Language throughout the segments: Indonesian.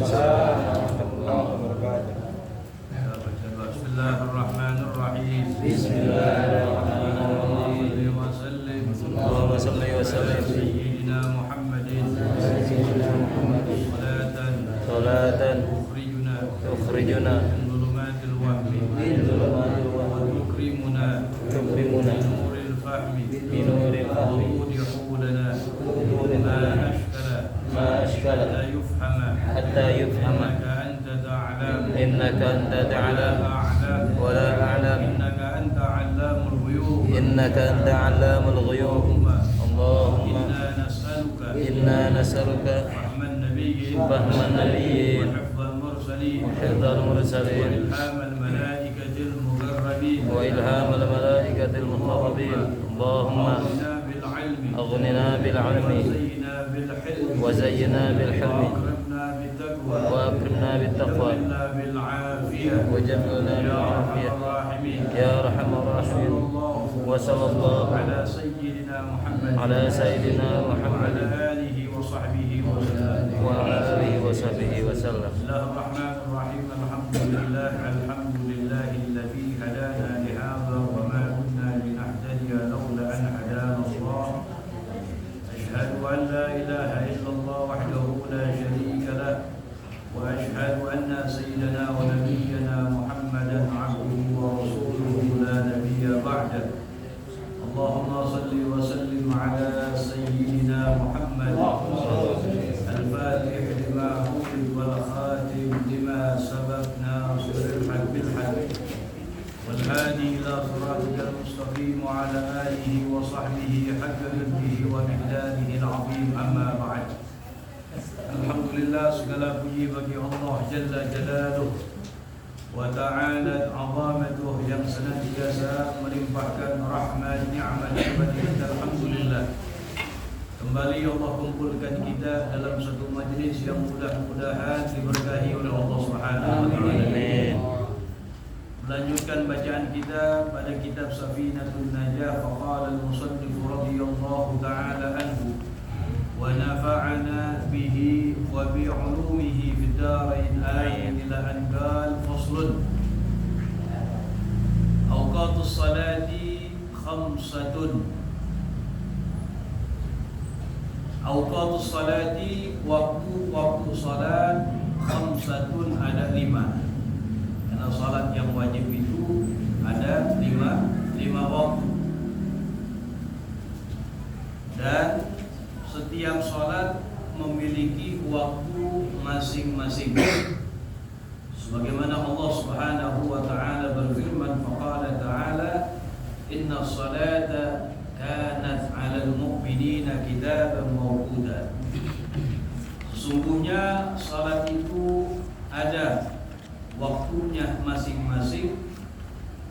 Waalaikumsalam warahmatullahi wabarakatuh. Bismillahirrahmanirrahim. Bismillahirrahmanirrahim. Allahumma salli wa sallim Sayyidina Muhammadin salatan tukhrijuna min dhulumatil wahmi wa tukrimuna tukrimuna binuril fahmi binuril fahmi tudihu lana ma ashkala hatta yufhama innaka anta ta'lam wa la a'lam innaka anta 'allamul ghuyub Allahumma inna nas'aluka fahman nabiyyin وحفظ المرسلين وإلهام الملائكة المقربين اللهم أغننا بالعلم وزينا بالحلم وأكرمنا بالتقوى وجملنا بالعافية يا أرحم الراحمين وصلى الله على سيدنا محمد وعلى آله وصحبه وسلم. Bismillahirrahmanirrahim. Alhamdulillah alladzi hadana li hadza wa ma kunna linahtadiya lawla an hadana Allah. Ashhadu an la ilaha illallah wahdahu la sharika lah wa ashhadu anna sayyidana wa nabiyyana Muhammadan 'abduhu wa rasuluhu la nabiyya ba'dah. Allahumma salli wa sallim ala sayyidina Muhammad al-Fatih lima ughliq wal khatim lima sabaq nasir al-haq bil haq wal hadi ila siratal mustaqim wa ala alihi wa sahbihi haqqa qadrihi wa miqdarihi al-'azim amma ba'd. Alhamdulillah, segala puji bagi Allah Jalla Jalaluh wa ta'ala 'azamatuh yang senantiasa melimpahkan rahmat ni'mat kepada kita. Alhamdulillah, kembali Allah kumpulkan kita dalam satu majlis yang mudah-mudahan diberkahi oleh Allah Subhanahu wa taala. Melanjutkan bacaan kita pada kitab Safinatun Najah. Faqala al-musannif radhiyallahu ta'ala anhu wa nafa'ana bihi wa bi 'ulumihi fid darain amin ila an qala faslun awqatus salati khamsatun. Awqatus salati, waktu salat khamsatun, ada 5. Karena salat yang wajib itu ada 5 waktu. Dan setiap salat memiliki waktu masing-masing. Sebagaimana Allah Subhanahu wa taala berfirman, faqala ta'ala inna salata kanat 'alal mu'minina kitaban mawquta. Sesungguhnya salat itu ada waktunya masing-masing,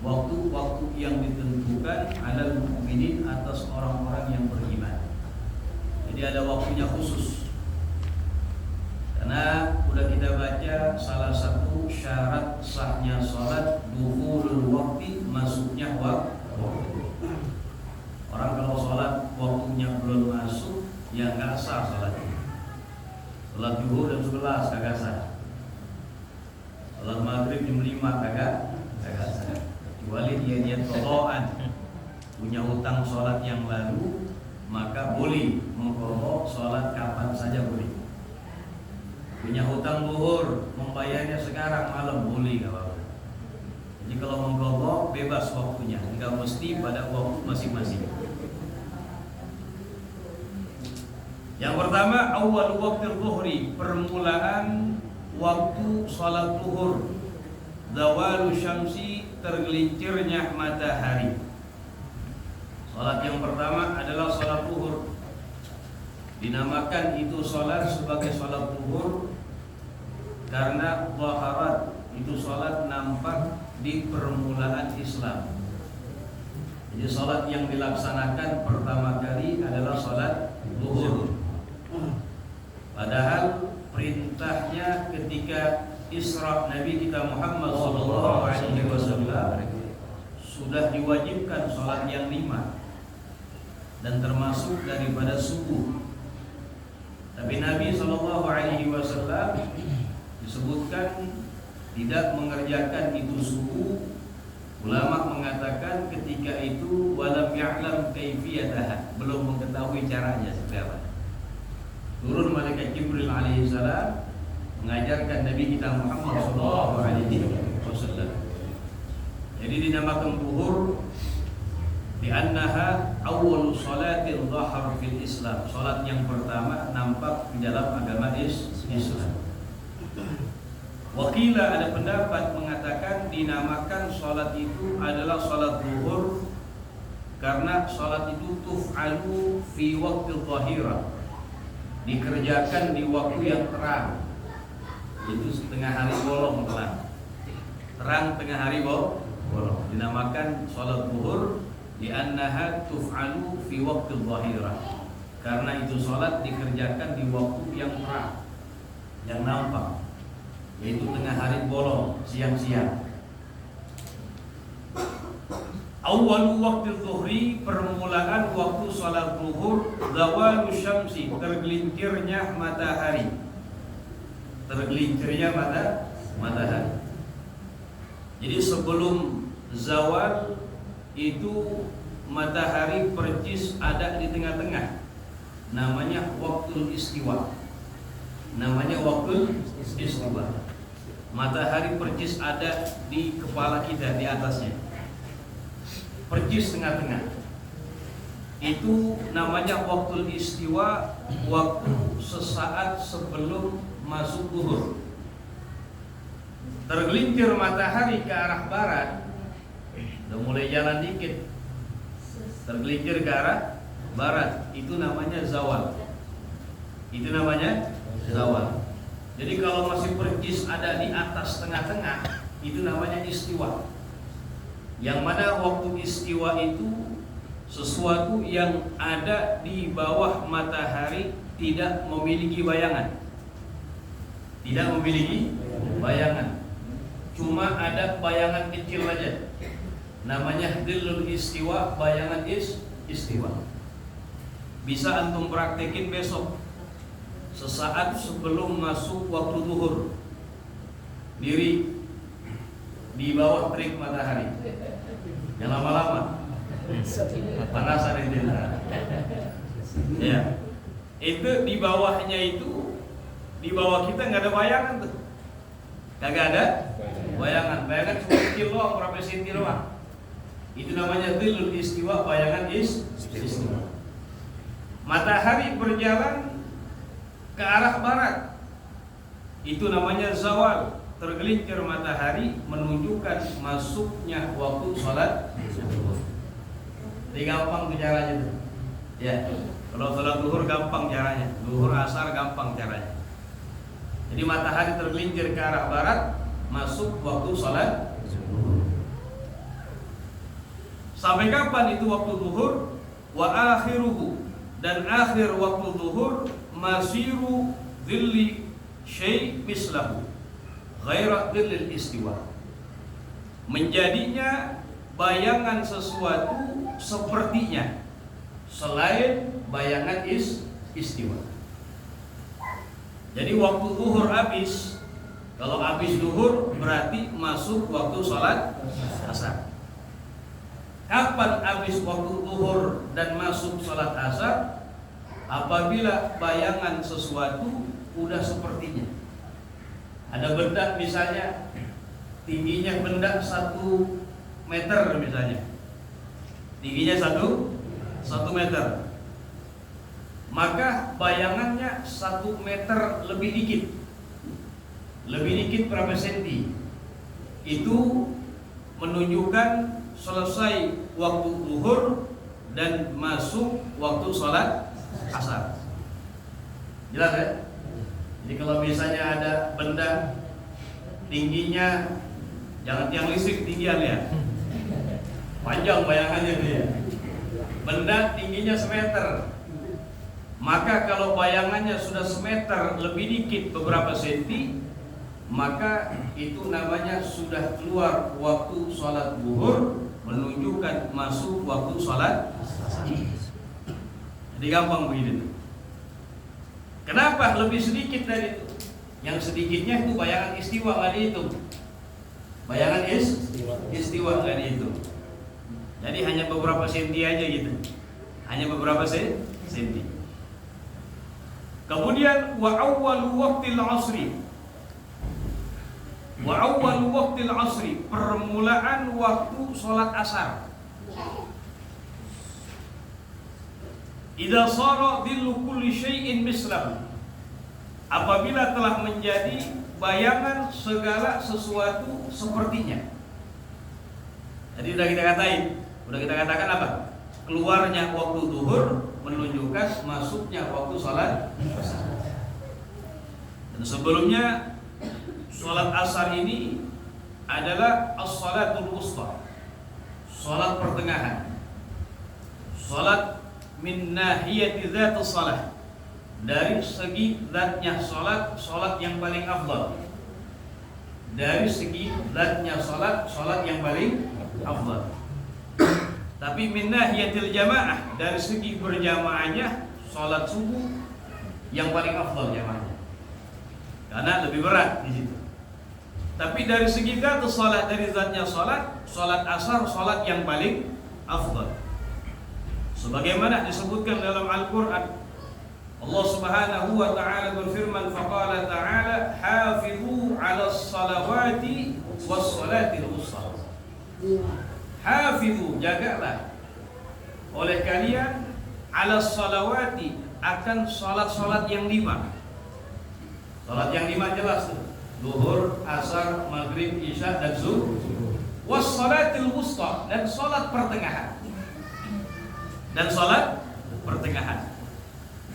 waktu-waktu yang ditentukan 'alal mu'minin, atas orang-orang yang beriman. Jadi ada waktunya khusus. Karena sudah kita baca salah satu syarat sahnya salat dukhulul waqti, masuknya waktu. Orang kalau sholat waktunya belum masuk, ya nggak sah sholatnya. Sholat zuhur jam 11 kagak sah. Sholat maghrib jam 5 kagak sah. Kecuali dia niat qadaan, punya hutang sholat yang lalu, maka boleh mengqadha sholat kapan saja boleh. Punya hutang zuhur, membayarnya sekarang malam boleh, nggak apa-apa. Jadi kalau mengqadha bebas waktunya, nggak mesti pada waktu masing-masing. Yang pertama, awal waktu zuhri, permulaan waktu salat zuhur. Zawalu syamsi, tergelincirnya matahari. Salat yang pertama adalah salat zuhur. Dinamakan itu salat sebagai salat zuhur karena zaharat, itu salat nampak di permulaan Islam. Jadi salat yang dilaksanakan pertama kali adalah salat zuhur. Padahal perintahnya ketika Isra Nabi kita Muhammad SAW sudah diwajibkan salat yang 5 dan termasuk daripada subuh. Tapi Nabi SAW disebutkan tidak mengerjakan itu subuh. Ulama mengatakan ketika itu walam ya'lam kaifiyataha, belum mengetahui caranya seperti apa. Turun malaikat Jibril alaihi salam mengajarkan Nabi kita Muhammad sallallahu alaihi wasallam. Jadi dinamakan zuhur li'annaha awwalu salatil dhahar fil Islam. Salat yang pertama nampak di dalam agama Islam. Wakila ada pendapat mengatakan dinamakan salat itu adalah salat zuhur karena salat itu tuf'alu fi waqtil dhahira, dikerjakan di waktu yang terang, itu setengah hari bolong terang tengah hari bolong, dinamakan salat zuhur li'annaha tuf'alu fi waqtil dhahira, karena itu salat dikerjakan di waktu yang terang, yang nampak, yaitu tengah hari bolong, siang-siang. Awwalu waqtil zuhri, permulaan waktu salat zuhur, zawalu syamsi, tergelincirnya matahari. Tergelincirnya matahari. Jadi sebelum zawal itu matahari percis ada di tengah-tengah. Namanya waktu istiwa. Matahari percis ada di kepala kita, di atasnya, percis tengah-tengah. Itu namanya waktu istiwa, waktu sesaat sebelum masuk zuhur. Tergelincir matahari ke arah barat, udah mulai jalan dikit, tergelincir ke arah barat, itu namanya zawal. Itu namanya zawal. Jadi kalau masih percis ada di atas tengah-tengah, itu namanya istiwa. Yang mana waktu istiwa itu sesuatu yang ada di bawah matahari tidak memiliki bayangan. Tidak memiliki bayangan. Cuma ada bayangan kecil aja. Namanya dhillul istiwa, bayangan istiwa. Bisa antum praktekin besok. Sesaat sebelum masuk waktu zuhur, diri di bawah terik matahari, yang lama-lama panasan itu. Ya, itu di bawahnya itu, di bawah kita nggak ada bayangan tuh, kagak ada bayangan cuma kecil doang, berapa senti doang. Itu namanya dhillul istiwa, bayangan istiwa. Matahari berjalan ke arah barat, itu namanya zawal. Tergelincir matahari menunjukkan masuknya waktu sholat zuhur. Jadi gampang tuh caranya tuh. Ya, kalau sholat zuhur gampang caranya, zuhur asar gampang caranya. Jadi matahari tergelincir ke arah barat, masuk waktu sholat zuhur. Sampai kapan itu waktu zuhur? Wa akhiruhu, dan akhir waktu zuhur masiru dhilli syai' mislahu ghaira dhillil istiwa, menjadinya bayangan sesuatu sepertinya selain bayangan istiwa. Jadi waktu zuhur habis, kalau habis zuhur berarti masuk waktu sholat asar. Kapan habis waktu zuhur dan masuk sholat asar? Apabila bayangan sesuatu udah sepertinya. Ada benda misalnya, tingginya benda 1 meter misalnya, tingginya 1 meter, maka bayangannya 1 meter lebih dikit berapa senti, itu menunjukkan selesai waktu zuhur dan masuk waktu sholat asar. Jelas ya? Jadi kalau misalnya ada benda tingginya, jangan tiang listrik tinggian ya, panjang bayangannya dia. Benda tingginya 1 meter, maka kalau bayangannya sudah 1 meter lebih dikit beberapa senti, maka itu namanya sudah keluar waktu sholat zuhur, menunjukkan masuk waktu sholat asar. Jadi gampang begini. Kenapa lebih sedikit dari itu? Yang sedikitnya itu bayangan istiwa nggak dihitung. Bayangan istiwa nggak dihitung. Jadi hanya beberapa senti aja gitu. Hanya beberapa senti. Kemudian wa awwalu waqtil asri. Wa awwalu waqtil asri, permulaan waktu salat asar. Idza sara dhillu kulli syai'in mislahu, apabila telah menjadi bayangan segala sesuatu sepertinya. Jadi udah kita katakan apa? Keluarnya waktu zuhur menunjukkan masuknya waktu salat asar. Dan sebelumnya salat asar ini adalah as-salatul wusta, salat pertengahan. Salat min nahiyati dzatus salah, dari segi zatnya salat yang paling afdal. Dari segi zatnya salat yang paling afdal. Tapi min nahiyatil jamaah, dari segi berjamaahnya salat subuh yang paling afdal jamaahnya. Karena lebih berat di situ. Tapi dari segi dzatus salat, dari zatnya salat asar salat yang paling afdal. Sebagaimana disebutkan dalam Al-Quran, Allah Subhanahu wa ta'ala berfirman, faqala ta'ala hafizu 'alas salawati was salatil wusta. Hafizu, jagalah oleh kalian 'alas salawati, akan salat-salat yang 5. Salat yang 5 jelas tuh. Zuhur, asar, maghrib, isya dan zuhur. Was salatil wusta, dan salat pertengahan. Dan salat pertengahan.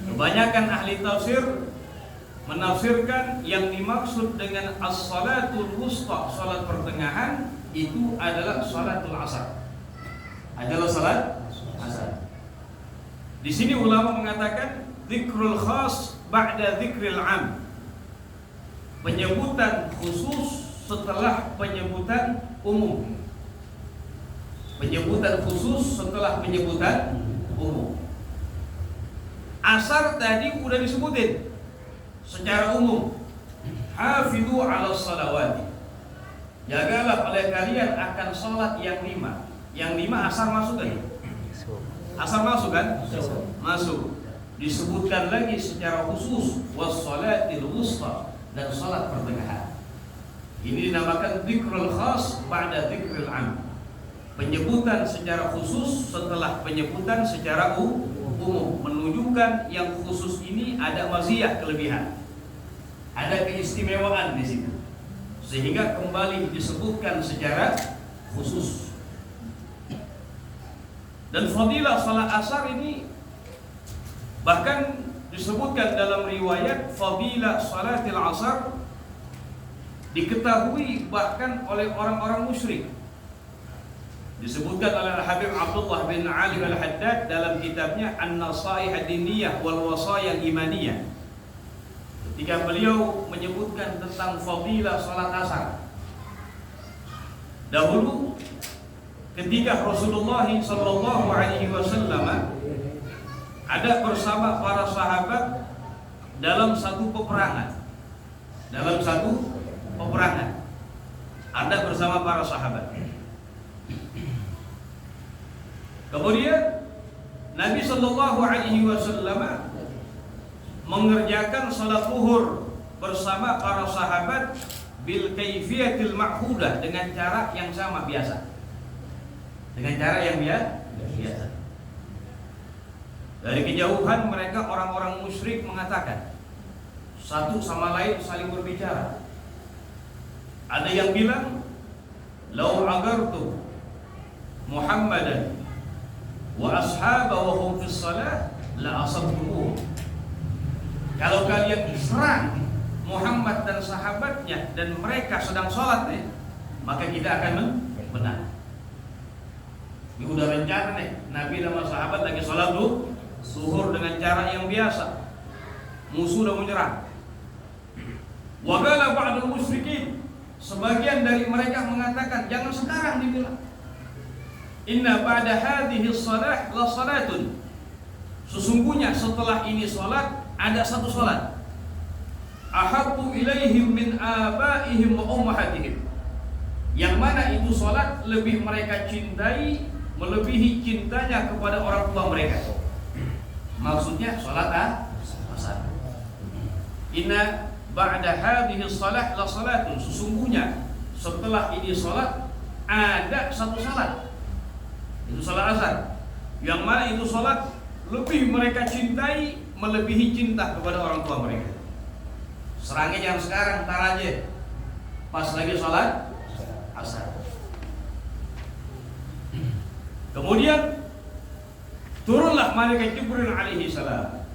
Kebanyakan ahli tafsir menafsirkan yang dimaksud dengan as-salatul wusta, salat pertengahan, itu adalah salatul asar. Adalah salat asar. Di sini ulama mengatakan dzikrul khas ba'da dzikril 'am. Penyebutan khusus setelah penyebutan umum. Penyebutan khusus setelah penyebutan umum. Asar tadi udah disebutin secara umum. Hafizu 'alas salawati. Jagalah oleh kalian akan salat yang 5. Yang 5 asar masuk kan? Asar masuk kan? Masuk. Disebutkan lagi secara khusus was salatil wusta, dan salat pertengahan. Ini dinamakan dzikrul khas ba'da dzikril 'am. Penyebutan secara khusus setelah penyebutan secara umum, menunjukkan yang khusus ini ada maziyah, kelebihan, ada keistimewaan di situ, sehingga kembali disebutkan secara khusus. Dan fadilah salat asar ini bahkan disebutkan dalam riwayat fadilah salatil asar diketahui bahkan oleh orang-orang musyrik. Disebutkan oleh Habib Abdullah bin Ali al-Haddad dalam kitabnya An-Nasaih Ad-Diniyah wal Wasaya Imaniyah, ketika beliau menyebutkan tentang fadilah salat asar. Dahulu ketika Rasulullah sallallahu alaihi wasallam ada bersama para sahabat dalam satu peperangan. Ada bersama para sahabat. Kemudian Nabi sallallahu alaihi wasallam mengerjakan salat zuhur bersama para sahabat bil kaifiyatil ma'hudah, dengan cara yang sama biasa. Dengan cara yang biasa. Dari kejauhan mereka orang-orang musyrik mengatakan, satu sama lain saling berbicara. Ada yang bilang, "Lau agartu Muhammadan wa ashabahu wa hum fis salah la asabtuhu." Kalau kalian serang Muhammad dan sahabatnya dan mereka sedang sholat nih, maka kita akan menang. Ini udah rencana nih, Nabi dan sahabat lagi sholat zuhur dengan cara yang biasa. Musuh udah menyerang. Wa qala ba'dul musyrikin, sebagian dari mereka mengatakan, jangan sekarang dibilang. Inna ba'da hadhihi shalah la salatun. Sesungguhnya setelah ini salat ada satu salat. ahabbu ilaihim min abaihim wa ummahatihim. Yang mana itu salat lebih mereka cintai melebihi cintanya kepada orang tua mereka. Maksudnya salat asar. Inna ba'da hadhihi shalah la salatun, sesungguhnya setelah ini salat ada satu salat. Itu salat asar. Yang mana itu salat lebih mereka cintai melebihi cinta kepada orang tua mereka. Serangnya yang sekarang tar aja pas lagi salat asar. Kemudian turunlah malaikat Jibril alaihi salam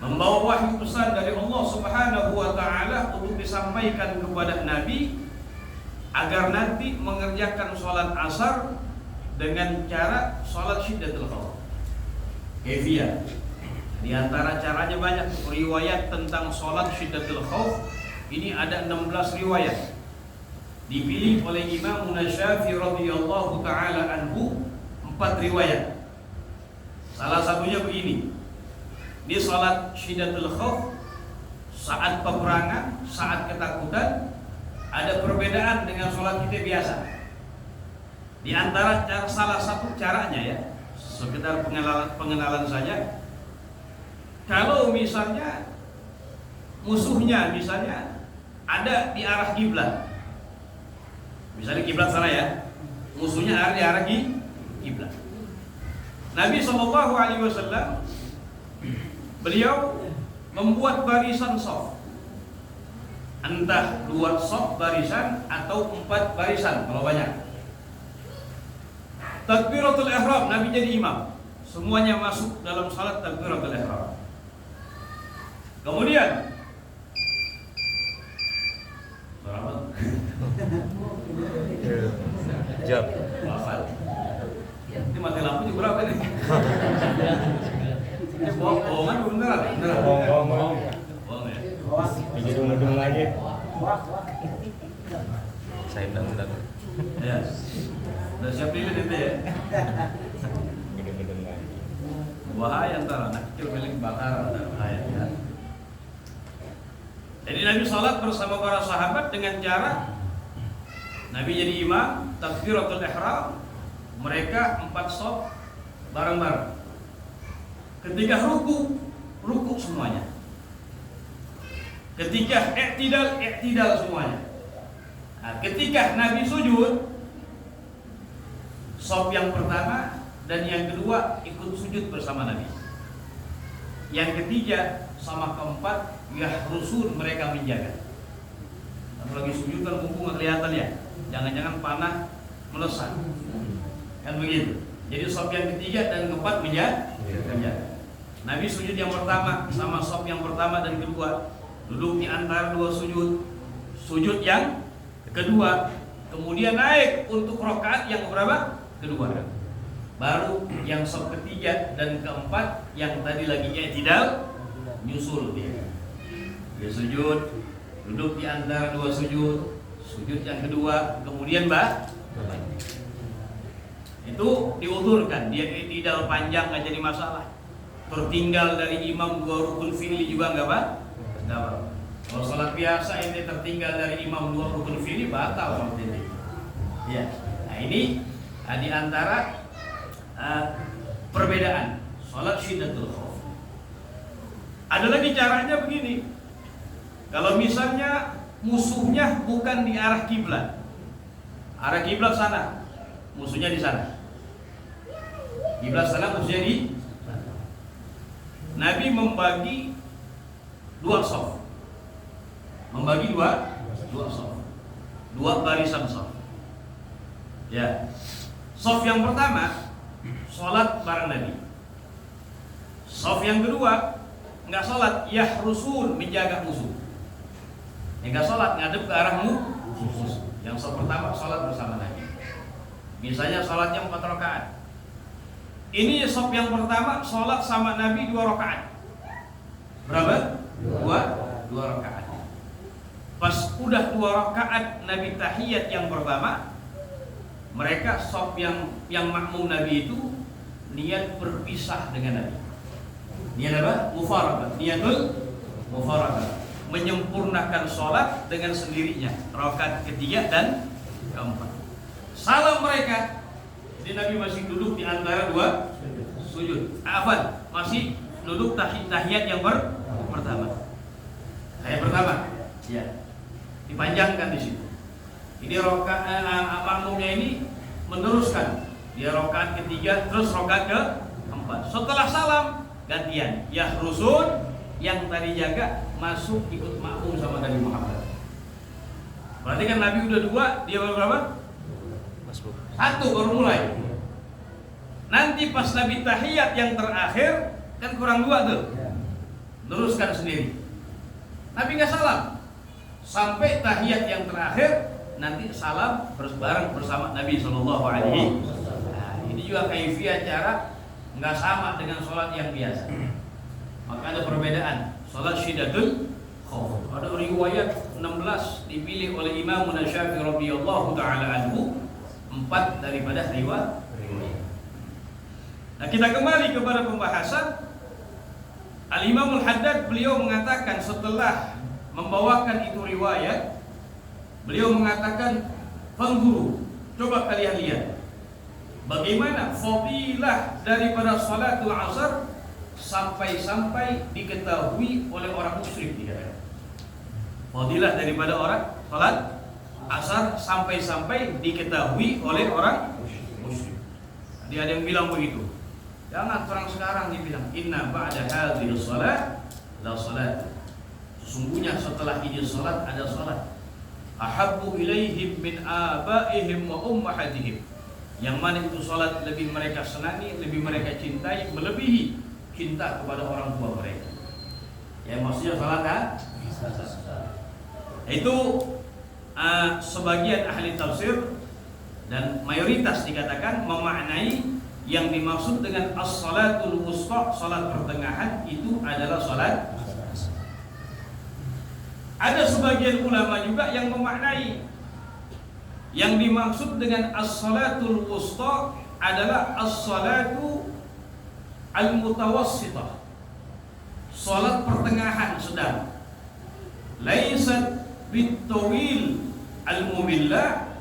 membawa wahyu pesan dari Allah Subhanahu wa taala untuk disampaikan kepada Nabi agar nanti mengerjakan salat asar dengan cara salat syiddatul khauf. Kefiyah. Di antara caranya banyak riwayat tentang salat syiddatul khauf. Ini ada 16 riwayat. Dipilih oleh Imam Syafi'i radhiyallahu taala anhu 4 riwayat. Salah satunya begini. Di salat syiddatul khauf saat peperangan, saat ketakutan ada perbedaan dengan salat kita biasa. Di antara salah satu caranya ya, sekedar pengenalan saja. Kalau misalnya musuhnya misalnya ada di arah kiblat. Misalnya kiblat sana ya, musuhnya ada di arah kiblat. Nabi SAW beliau membuat barisan shaf, entah 2 shaf barisan atau 4 barisan kalau banyak. Takbiratul ihram, Nabi jadi imam, semuanya masuk dalam salat takbiratul ihram. Kemudian Jam. Ini mati lampu juga berapa nih? Ini bohongan beneran? Bohong ya. Bohong ya? Hidung-hidung lagi. Saya undang-undang. Ya. Udah siap lilin itu ya? Hidung-hidung lagi. Bahaya ntar anak kecil milik bakar, bahaya ya. Jadi Nabi salat bersama para sahabat dengan cara Nabi jadi imam, takbiratul ihram, mereka 4 shaf bareng-bareng. Ketika ruku semuanya. Ketika i'tidal semuanya. Nah, ketika Nabi sujud, shaf yang pertama dan yang kedua ikut sujud bersama Nabi. Yang ketiga sama keempat yahrusun, mereka menjaga. Apalagi sujud kan mumpung nggak kelihatan ya. Jangan-jangan panah melesat. Kan begitu. Jadi shaf yang ketiga dan keempat menjaga. Nabi sujud yang pertama sama shaf yang pertama dan kedua, duduk di antara 2 sujud. Sujud yang kedua, kemudian naik untuk rakaat yang berapa? Kedua. Baru yang shaf ketiga dan keempat yang tadi lagi i'tidal nyusul dia. Dia sujud, duduk di antara 2 sujud. Sujud yang kedua, kemudian itu diuturkan. Dia i'tidal panjang nggak jadi masalah. Tertinggal dari imam 2 rukun fi'li juga nggak apa? Kalau sholat biasa ini tertinggal dari imam 2 rukun fi'li batal sholat ini. Ya. Nah ini di antara perbedaan sholat syiddatul khauf. Ada lagi caranya begini. Kalau misalnya musuhnya bukan di arah kiblat, arah kiblat sana, musuhnya di sana. Kiblat sana, musuhnya di sana. Nabi membagi 2 shaf, membagi 2 shaf, 2 barisan shaf. Ya, shaf yang pertama sholat bareng Nabi. Shaf yang kedua nggak sholat, yahrusun, menjaga musuh. Nggak sholat, ngadep ke arah musuh. Yang shaf pertama sholat bersama Nabi. Misalnya sholatnya 4 rakaat. Ini shaf yang pertama sholat sama Nabi 2 rakaat. Berapa? 2 rakaat. Pas udah 2 rakaat Nabi tahiyat yang pertama, mereka shaf yang makmum Nabi itu niat berpisah dengan Nabi. Niat apa? Mufaraqah. Niatul mufaraqah. menyempurnakan sholat dengan sendirinya, rakaat ketiga dan keempat. Salam mereka, jadi Nabi masih duduk di antara dua sujud. Masih duduk tahiyat yang pertama. Tahiyat pertama, ya, dipanjangkan di situ. Jadi rakaat makmumnya ini meneruskan, dia rakaat ketiga terus rakaat keempat. Setelah salam gantian, yahrusun yang tadi jaga masuk ikut makmum sama Nabi Muhammad. Berarti kan Nabi udah dua, dia baru berapa? Satu baru mulai. Nanti pas Nabi tahiyat yang terakhir kan kurang dua tuh, teruskan sendiri. Nabi nggak salam sampai tahiyat yang terakhir, nanti salam bareng bersama Nabi Shallallahu Alaihi Wasallam. Nah, ini juga kaifiyah cara nggak sama dengan sholat yang biasa. Maka ada perbedaan. Sholat Syiddatul Khauf. Ada riwayat 16 dipilih oleh Imam Syafi'i radhiyallahu taala anhu, 4 daripada riwayat. Nah, kita kembali kepada pembahasan. Al-Imam Al-Haddad beliau mengatakan setelah membawakan itu riwayat, beliau mengatakan, "Fanzuru, coba kalian lihat bagaimana fadilah daripada salatul asar sampai-sampai diketahui oleh orang musyrik." Fadilah daripada orang salat asar sampai-sampai diketahui oleh orang musyrik. Jadi ada yang bilang begitu. Jangan terang sekarang dibilang inna ba'da hadhihi shalah la salat. Sesungguhnya setelah ini salat ada salat. Ahabbu ilaihim min abaihim wa ummahatihim. Yang mana itu salat lebih mereka senangi, lebih mereka cintai, melebihi cinta kepada orang tua mereka. Ya maksudnya salat itu sebagian ahli tafsir dan mayoritas dikatakan memaknai yang dimaksud dengan as-salatul wusta, salat pertengahan, itu adalah salat. Ada sebagian ulama juga yang memaknai yang dimaksud dengan as-salatul wusta adalah as-salatu al-mutawassitah, salat pertengahan sedang, laisat bit-tawil al-mumillah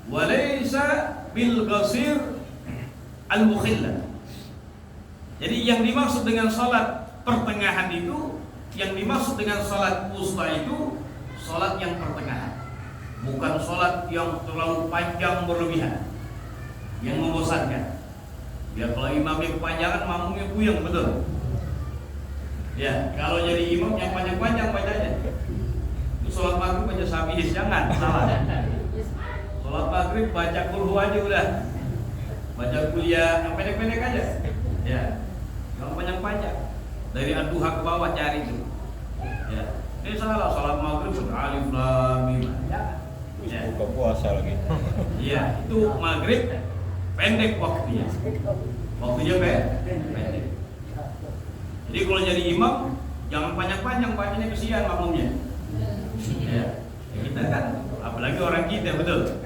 wa laisa bil-qasir al-mukhillah. Jadi yang dimaksud dengan salat pertengahan itu, yang dimaksud dengan salat wusta itu salat yang pertengahan, bukan salat yang terlalu panjang berlebihan, yang membosankan. Ya kalau imamnya kepanjangan, makmumnya puyeng, betul. Ya kalau jadi imam yang panjang-panjang bacanya, itu salat maghrib baca sabihis, jangan salah. Salat maghrib baca qul huwa aja udah. Baca kuliah yang pendek-pendek aja, ya, yang panjang-panjang dari ad-duha ke bawah cari itu, ya. Ini salah, salat maghrib alif lam mim, ya. Buka puasa lagi. Iya, itu maghrib pendek waktunya pendek. Jadi kalau jadi imam jangan panjang-panjang bacanya, kesian makmumnya. Ya, kita kan, apalagi orang kita, betul.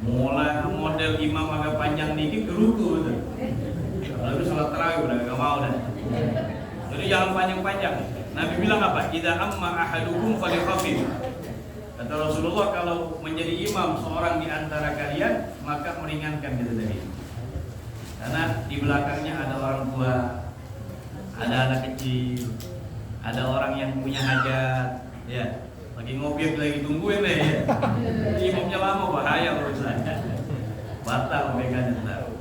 Mulai model imam agak panjang dikit gerutu betul. Lalu salat tarawih udah gak mau dah. Jadi jangan panjang-panjang. Nabi bilang apa? Idza amma ahadukum falykhafif. Kata Rasulullah, kalau menjadi imam seorang di antara kalian, maka meringankan gitu tadi. Karena di belakangnya ada orang tua, ada anak kecil, ada orang yang punya hajat, ya. Lagi ngopi lagi tungguin deh ya. Imamnya lama, bahaya urusan. Batal mereka ntar.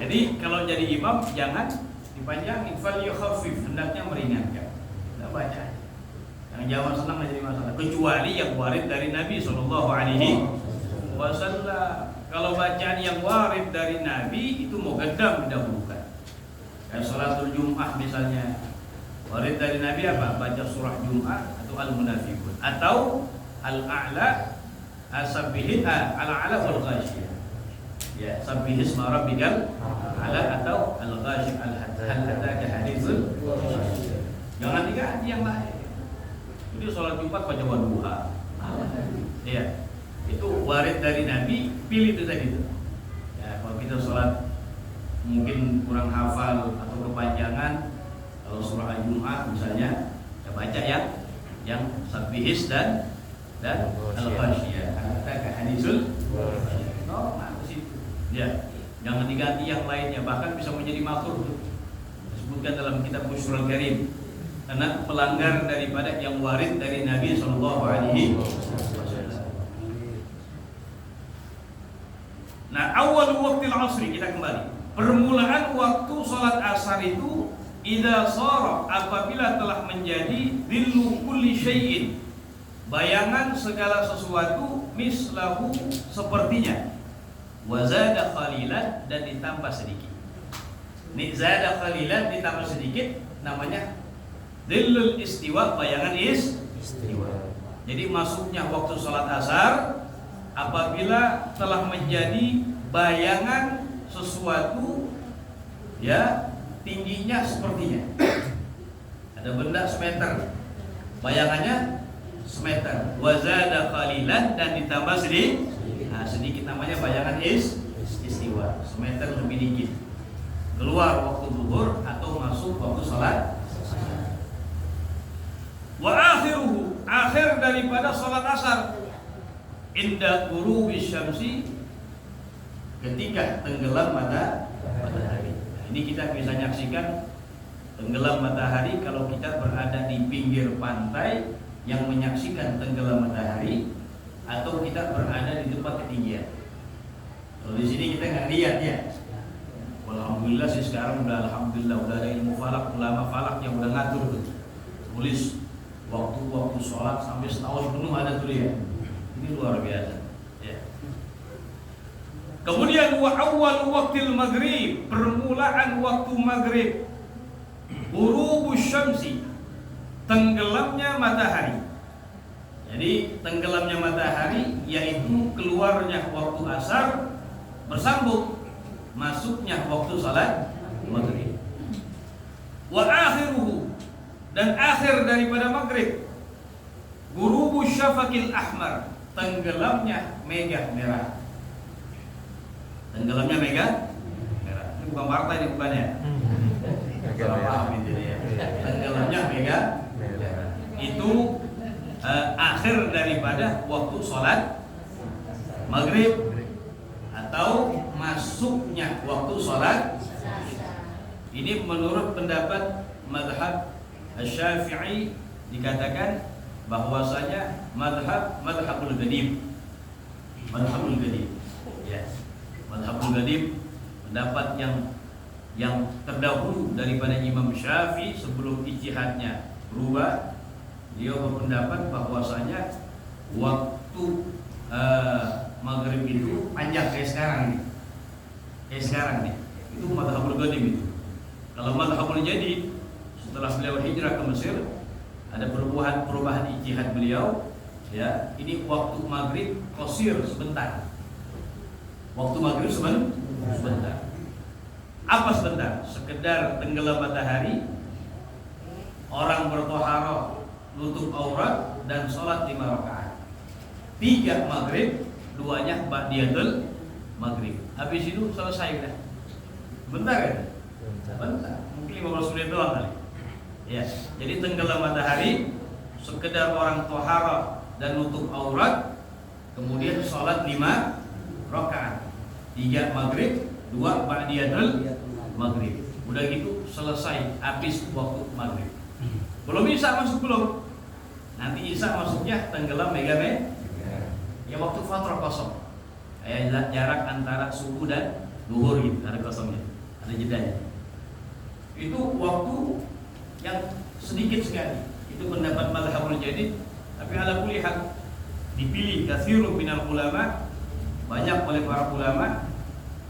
Jadi kalau jadi imam jangan dipanjangin, fal yukhaffif, hendaknya meringankan. Enggak baca. Yang jangan senang jadi masalah. Kecuali yang warid dari Nabi Shallallahu Alaihi Wasallam. Kalau bacaan yang warid dari Nabi itu muqaddam, didahulukan. Kayak salatul Jum'ah misalnya. Warid dari Nabi apa? Baca surah Jum'ah atau Al-Munafiqun atau Al-A'la, As-Sabbihin, Al-A'la wal Ghashiyah. Ya, Sabbihisma rabbikal a'la atau Al-Ghashiyah, Al-Hadaka haditsul. Jangan diganti yang lain. Jadi sholat Jumat baca wadduha. Ya, itu warid dari Nabi, pilih itu tadi itu. Ya, kalau kita sholat mungkin kurang hafal atau kepanjangan, kalau surah Al-Jum'ah misalnya, ya baca yang yang sabbihis dan al-ghasyiyah. Kita ke hadisul normal ke situ. Ya, jangan diganti yang lainnya, bahkan bisa menjadi makruh. Disebutkan dalam kitab Bushrul Karim. Karena pelanggar daripada yang warid dari Nabi sallallahu alaihi wasallam. Nah, awal waktu asri, kita kembali. Permulaan waktu salat asar itu idza shara, apabila telah menjadi dhillu kulli syai'in, bayangan segala sesuatu, mislahu, sepertinya, wa zada qalilan, dan ditambah sedikit. Ini zada qalilan ditambah sedikit namanya dhillul istiwa, bayangan istiwa. Jadi masuknya waktu salat asar apabila telah menjadi bayangan sesuatu, ya, tingginya sepertinya. Ada benda semeter, bayangannya semeter. Wazada qalilan, dan ditambah sedikit. Nah, sedikit namanya bayangan istiwa. Semeter lebih dikit. Keluar waktu zuhur atau masuk waktu salat. Wa akhiruhu, akhir daripada salat asar, inda ghurubi syamsi, ketika tenggelam matahari. Ini kita bisa menyaksikan tenggelam matahari kalau kita berada di pinggir pantai yang menyaksikan tenggelam matahari, atau kita berada di tempat ketinggian. Kalau di sini kita nggak lihat ya. Alhamdulillah sih sekarang udah ada ilmu falak, ulama falak yang udah ngatur tuh. Tulis waktu sholat sampai setahun penuh ada tuh ya. Ini luar biasa. Ya. Kemudian wa awwal waqtil maghrib, permulaan waktu maghrib, ghurubus syamsi, tenggelamnya matahari. Jadi tenggelamnya matahari yaitu keluarnya waktu asar bersambung masuknya waktu salat maghrib. Wa akhiruhu, dan akhir daripada maghrib, ghurubus syafaqil ahmar, tenggelamnya mega merah. Tenggelamnya mega merah. Ini bukan partai, ini bukan ya. Salah paham ini ya. Tenggelamnya mega merah. Itu akhir daripada waktu salat maghrib atau masuknya waktu salat. Ini menurut pendapat mazhab Asy-Syafi'i dikatakan bahwasanya mazhabul qadim. Mazhabul qadim. Ya. Mazhabul qadim, pendapat yang terdahulu daripada Imam Syafi'i sebelum ijtihadnya berubah. Dia berpendapat bahwasanya waktu maghrib itu panjang kayak sekarang nih. Itu mazhabul qadim itu. Kalau mazhabul jadid, setelah beliau hijrah ke Mesir, ada perubahan ijtihad beliau, ya. Ini waktu maghrib qasir, sebentar. Waktu maghrib sebentar. Apa sebentar? Sekedar tenggelam matahari, orang bertoharoh, nutup aurat, dan sholat 5 rakaat. 3 maghrib, 2-nya ba'diyatul maghrib. Habis itu selesai udah. Bentar kan? Bentar. Mungkin 15 menit doang kali. Ya. Jadi tenggelam matahari, sekedar orang toharoh dan nutup aurat, kemudian sholat 5 rakaat. 3 maghrib, 2 ba'diyatul maghrib. Udah gitu selesai, habis waktu maghrib. Belum Isya masuk belum? Nanti Isya masuknya tenggelam mega. Ya waktu fatrah kosong. Kayak jarak antara subuh dan zuhur gitu, ada kosongnya, ada jedanya. Itu waktu yang sedikit sekali. Itu pendapat mazhabul jadid, tapi ala kulli hal dipilih katsirun minal ulama, banyak oleh para ulama,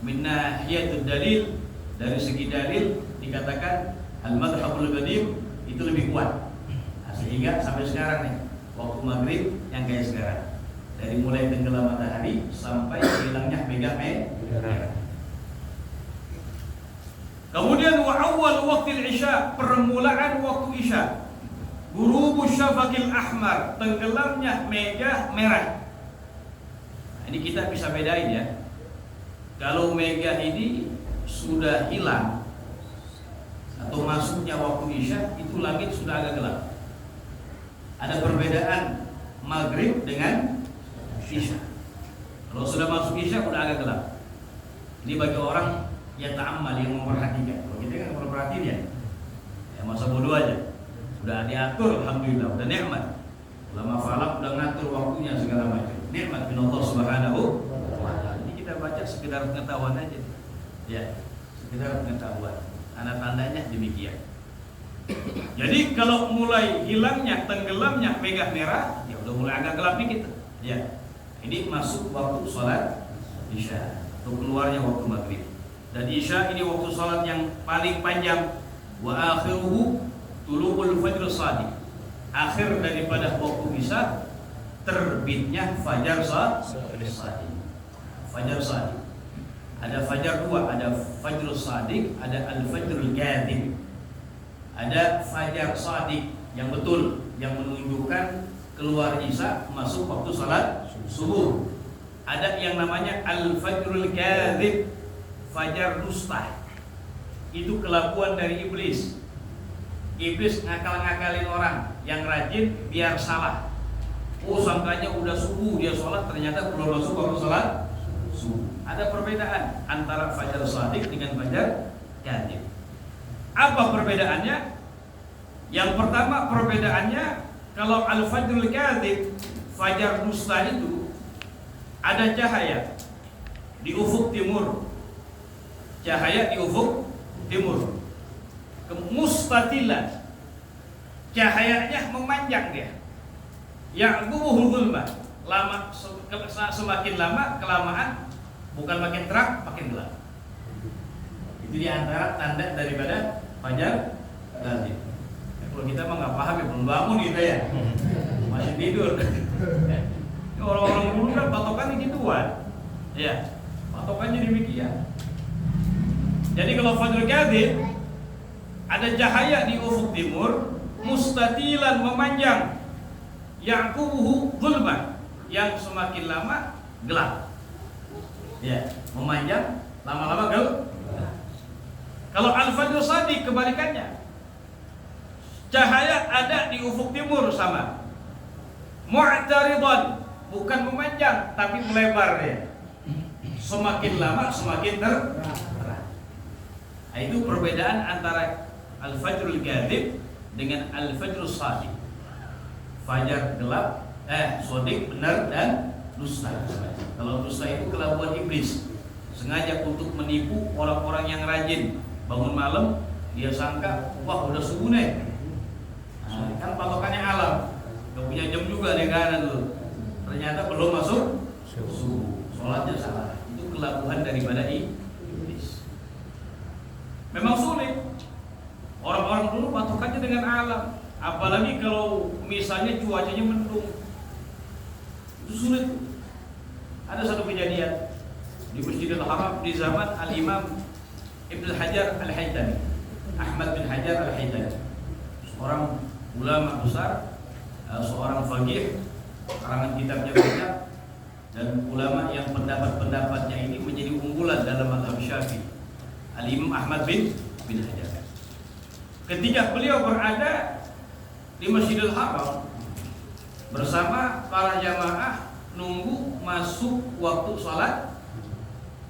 min nahiyatud dalil, dari segi dalil dikatakan al-mazhabul qadim itu lebih kuat. Nah, sehingga sampai sekarang nih waktu maghrib yang kayak sekarang, dari mulai tenggelam matahari sampai hilangnya mega merah. Kemudian wa awwal waqtil isya, permulaan waktu isya, ghurubus syafaqil ahmar, tenggelamnya mega merah. Nah, ini kita bisa bedain ya. Kalau mega ini sudah hilang atau masuknya waktu isya, itu langit sudah agak gelap. Ada perbedaan maghrib dengan isya. Kalau sudah masuk isya udah agak gelap. Ini bagi orang yang ta'ammal, yang memperhatikan. Kalau kita kan perhatiin ya masa bodoh aja. Udah diatur, alhamdulillah, udah nikmat. Ulama falak udah ngatur waktunya segala macam. Nikmat min Allah Subhanahu wa ta'ala. Ini kita baca sekedar pengetahuan aja. Ya, sekedar pengetahuan. Tanda-tandanya demikian. Jadi kalau mulai hilangnya, tenggelamnya megah merah, ya udah mulai agak gelap dikit. Ya, ini masuk waktu sholat isya atau keluarnya waktu maghrib. Dan isya ini waktu sholat yang paling panjang. Wa akhiruhu tulu'ul fajr shadiq. Akhir daripada waktu isya terbitnya fajar shadiq. Fajar shadiq. Ada fajar dua, ada fajr shadiq, ada al-fajrul kadhib. Ada fajar shadiq yang betul, yang menunjukkan keluar isya masuk waktu salat subuh. Ada yang namanya al-fajrul kadhib, fajar dusta. Itu kelakuan dari iblis. Iblis ngakal-ngakalin orang yang rajin biar salah. Oh, sangkanya udah subuh dia sholat, ternyata belum masuk waktu salat subuh. Ada perbedaan antara fajar shadiq dengan fajar kadhib. Apa perbedaannya? Yang pertama perbedaannya, kalau al-fajrul kadhib, fajar dusta itu ada cahaya di ufuk timur. Cahaya di ufuk timur. Mustatilan. Cahayanya memanjang dia. Ya'qubuhu dhulma. Semakin lama kelamaan bukan makin terang, makin gelap. Itu di antara tanda daripada fajar kadhib. Kalau kita mah nggak paham ya, belum bangun kita ya, masih tidur. Orang-orang dulu kan patokannya gituan, ya, patokannya demikian. Jadi kalau fajr kadhib ada cahaya di ufuk timur, mustatilan memanjang, ya'qubuhu dhulma, yang semakin lama gelap. Ya, memanjang, lama-lama gelap. Kalau al-fajr shadiq kebalikannya. Cahaya ada di ufuk timur sama. Mu'taridan, bukan memanjang tapi melebar dia. Semakin lama semakin terang. Nah, itu perbedaan antara al-fajrul kadhib dengan al-fajrul shadiq. Fajar gelap, shadiq benar dan dusta. Kalau dusta itu kelakuan iblis, sengaja untuk menipu orang-orang yang rajin. Bangun malam dia sangka, wah udah subuh nih. Nah, kan patokannya alam, gak punya jam juga nih kanan tuh. Ternyata belum masuk subuh, sholatnya salah. Itu kelakuan daripada iblis. Memang sulit. Orang-orang dulu patokannya dengan alam. Apalagi kalau misalnya cuacanya mendung, itu sulit. Ada satu kejadian di Masjidil Haram di zaman Al-Imam Ibn Hajar Al-Haytami, Ahmad bin Hajar Al-Haytami, seorang ulama besar, seorang faqih, karangan kitabnya banyak, dan ulama yang pendapat-pendapatnya ini menjadi unggulan dalam mazhab Syafi'i, Al-Imam Ahmad bin Hajar. Ketika beliau berada di Masjidil Haram bersama para jamaah nunggu masuk waktu sholat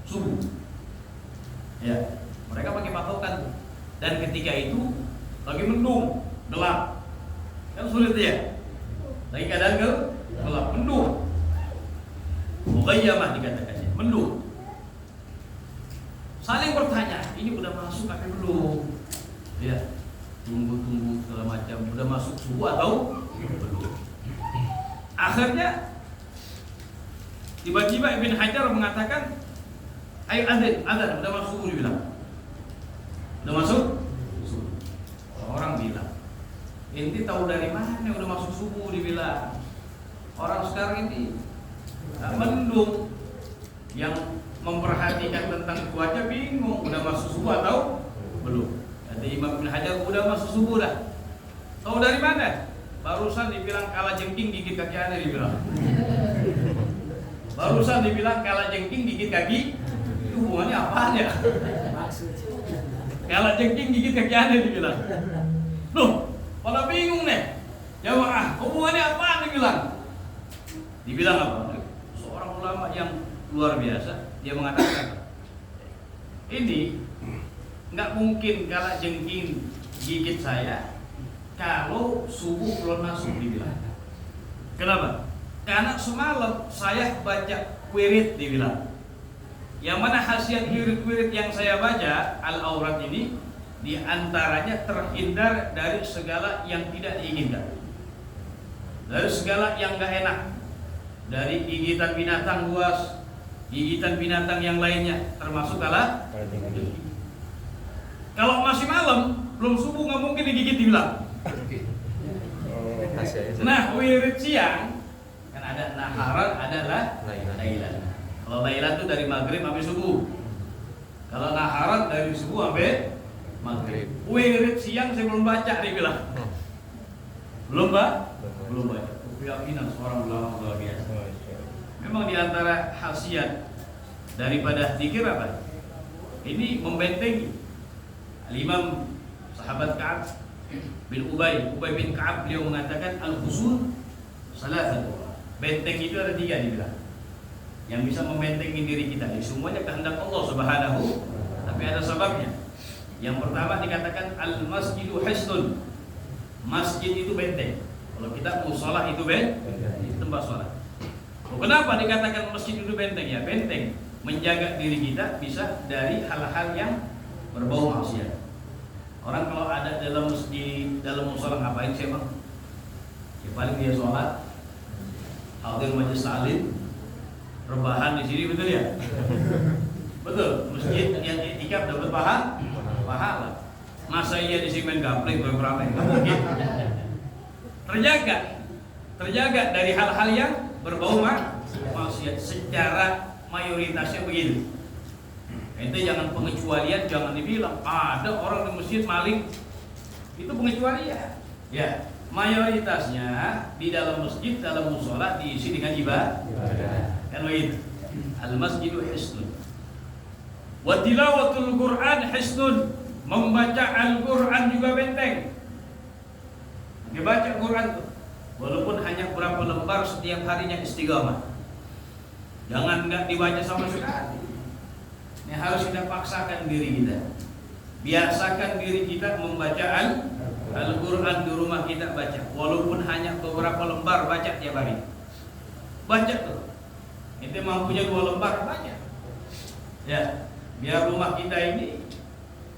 subuh, ya, mereka pakai patokan, dan ketika itu lagi mendung, gelap. Kan sulit ya, lagi keadaan gelap, mendung, mughayyamah dikatakannya, mendung. Saling bertanya, ini udah masuk tapi belum? Ya, tunggu segala macam, udah masuk subuh atau belum? Akhirnya tiba-tiba Ibn Hajar mengatakan, ayo azan, udah masuk subuh, dibilang. Udah masuk subuh. Orang bilang, inti tahu dari mana udah masuk subuh, dibilang. Orang sekarang ini mendung, yang memperhatikan tentang cuaca bingung, udah masuk subuh atau belum. Kata Imam Ibn Hajar, udah masuk subuh dah. Tahu dari mana? Barusan dibilang kala jengking gigit kaki Anda, dibilang. Barusan dibilang kala jengking gigit kaki, itu hubungannya apa ya? Kala jengking gigit kaki Anda, dibilang. Loh, pada bingung nih. Jamaah, hubungannya apa? Dibilang apa? Seorang ulama yang luar biasa, dia mengatakan ini nggak mungkin kala jengking gigit saya kalau subuh belum masuk, dibilang. Kenapa? Karena semalam saya baca wirid, dibilang. Yang mana khasiat wirid-wirid yang saya baca al-aurat ini diantaranya terhindar dari segala yang tidak diinginkan, dari segala yang nggak enak, dari gigitan binatang buas, gigitan binatang yang lainnya, termasuk kala. Kalau masih malam belum subuh nggak mungkin digigit, dibilang. Nah, wirid siang kan ada naharan, adalah lailan. Kalau lailan itu dari maghrib sampai subuh. Kalau naharan dari subuh sampai maghrib. Wirid siang saya belum baca, dibilang. Belum, Pak? Belum baca. Keyakinan seorang ulama luar biasa. Memang diantara khasiat daripada zikir apa? Ini membentengi. Al-Imam sahabat Ka'ab bin Ubay bin Ka'ab, beliau mengatakan al-husun salatun. Benteng itu ada 3, dibilang, yang bisa membentengi diri kita. Semuanya kehendak Allah Subhanahu, tapi ada sebabnya. Yang pertama dikatakan al-masjidu hisnun. Masjid itu benteng. Kalau kita musholah itu tempat sholat. Kenapa dikatakan masjid itu benteng? Ya benteng menjaga diri kita bisa dari hal-hal yang berbau maksiat. Orang kalau ada dalam masjid, dalam musholah, ngapain sih bang? Ya paling dia sholat, hadir majelis taklim, rebahan di sini, betul ya? Betul. Masjid yang i'tikaf dapat pahala. Masa iya di sini main gaplek beramai? Mungkin. Terjaga dari hal-hal yang berbau maksiat secara mayoritasnya begitu. Ente jangan pengecualian, jangan dibilang ada orang di masjid maling, itu pengecualian. Ya, mayoritasnya di dalam masjid, dalam mushola diisi dengan ibadah. Kan begitu. Al-masjidu hisnun. Wa tilawatul Qur'an hisnun. Membaca Al-Quran juga benteng. Dibaca Quran tuh, walaupun hanya berapa lembar setiap harinya istiqamah. Jangan nggak dibaca sama sekali. Ini harus kita paksakan diri kita. Biasakan diri kita membaca Al-Quran di rumah kita baca, walaupun hanya beberapa lembar baca tiap hari. Baca tuh. Itu mampunya 2 lembar baca. Ya, biar rumah kita ini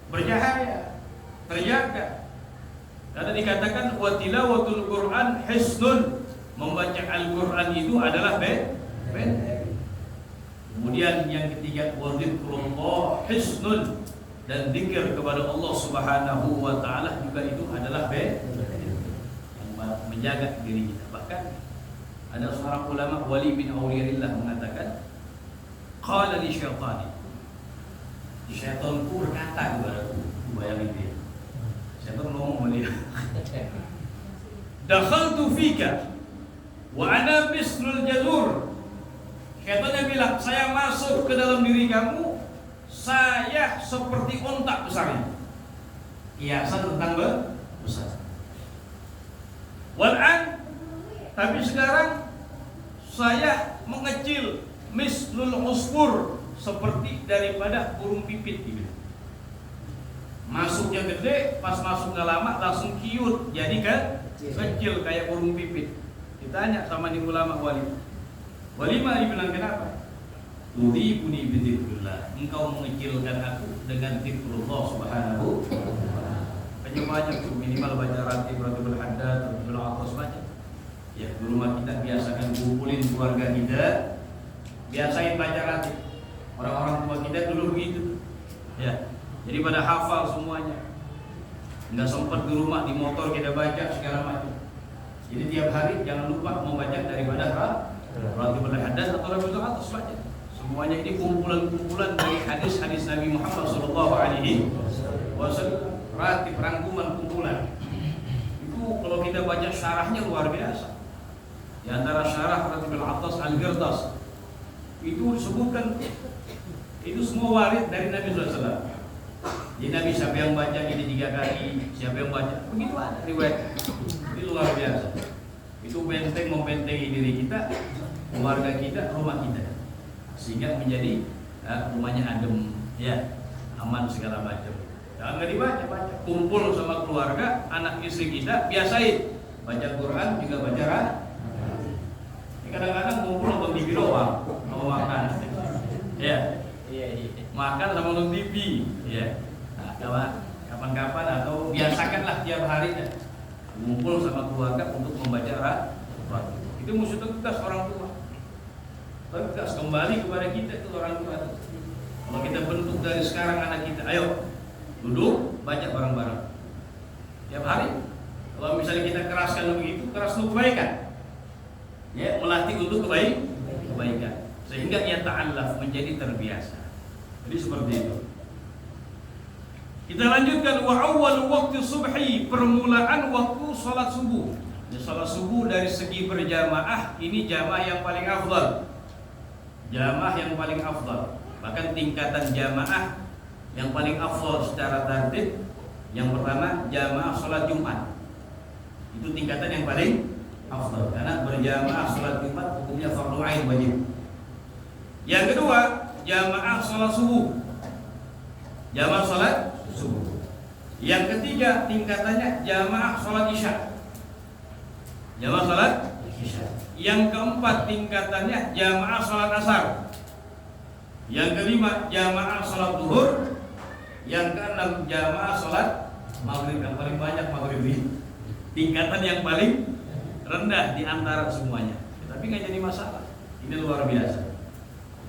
bercahaya, terjaga. Karena dikatakan wa tilawatul Quran hisnun, membaca Al-Quran itu adalah benteng. Kemudian yang ketiga wa dzikrullah hisnun, dan zikir kepada Allah Subhanahu wa taala juga itu adalah benteng yang menjaga diri kita. Bahkan ada seorang ulama wali bin auliyaillah mengatakan qala li syaitani, syaitanku berkata kepadaku, bayangin dia, syaitan ngomong dia, dakhaltu fika wa ana mislul jazur. Syaitannya bilang, saya masuk ke dalam diri kamu, saya seperti ontak besarnya. Kiasan tentang besar. Wal'an, tapi sekarang saya mengecil, mislul usfur, seperti daripada burung pipit gitu. Masuknya gede, pas masuk gak lama langsung kiut, jadi kan kecil kayak burung pipit. Ditanya sama di ulama wali mah dibilang kenapa? Tudhibuni bidzikrillah, engkau mengecilkan aku dengan zikrullah Subhanahu wa ta'ala. Banyak tuh, minimal baca ratibul haddad, ratibul atas baca. Ya, di rumah kita biasakan kumpulin keluarga kita, biasain baca ratib. Orang-orang tua kita dulu begitu. Ya, jadi pada hafal semuanya. Enggak sempat di rumah, di motor kita baca segala macam. Jadi tiap hari jangan lupa membaca daripada ratibul haddad atau ratibul atas baca. Semuanya ini kumpulan-kumpulan dari hadis-hadis Nabi Muhammad SAW. Ratib, rangkuman kumpulan. Itu kalau kita baca syarahnya luar biasa. Di antara syarah ratibul atas Al-Ghirtas itu disebutkan itu semua warid dari Nabi SAW. Jadi Nabi siapa yang baca ini 3 kali, siapa yang baca, begitu ada riwayat. Ini luar biasa. Itu benteng membentengi diri kita, keluarga kita, rumah kita, sehingga menjadi rumahnya adem, ya, aman segala macam. Jangan nggak dibaca, kumpul sama keluarga, anak istri kita, biasain baca Quran juga baca kadang-kadang kumpul nonton TV doang, mau makan, ya, makan sama nonton TV, ya. Nah, kapan-kapan atau biasakanlah tiap hari ya, kumpul sama keluarga untuk membaca Quran. Itu musuh tegas orang tua. Tegas kembali kepada kita itu orang tua. Kalau kita bentuk dari sekarang anak kita, ayo duduk baca bareng-bareng tiap hari. Kalau misalnya kita keraskan begitu, keras untuk kebaikan, ya, melatih untuk kebaikan, sehingga ia ta'allaf, menjadi terbiasa. Jadi seperti itu. Kita lanjutkan, wa awwal waktu subhi, permulaan waktu salat subuh. Ya, salat subuh dari segi berjamaah ini jamaah yang paling afdal. Jamaah yang paling afdal. Bahkan tingkatan jamaah yang paling afdal secara tertib, yang pertama jamaah salat Jumat. Itu tingkatan yang paling afdal karena berjamaah salat Jumat hukumnya fardu ain wajib. Yang kedua, jamaah salat subuh. Jamaah salat subuh. Yang ketiga, tingkatannya jamaah salat Isya. Jamaah salat Isya. Yang keempat, tingkatannya jamaah salat Asar. Yang kelima, jamaah salat Zuhur. Yang keenam, jamaah salat Maghrib. Yang paling banyak Maghrib ini. Tingkatan yang paling rendah di antara semuanya, tapi nggak jadi masalah. Ini luar biasa.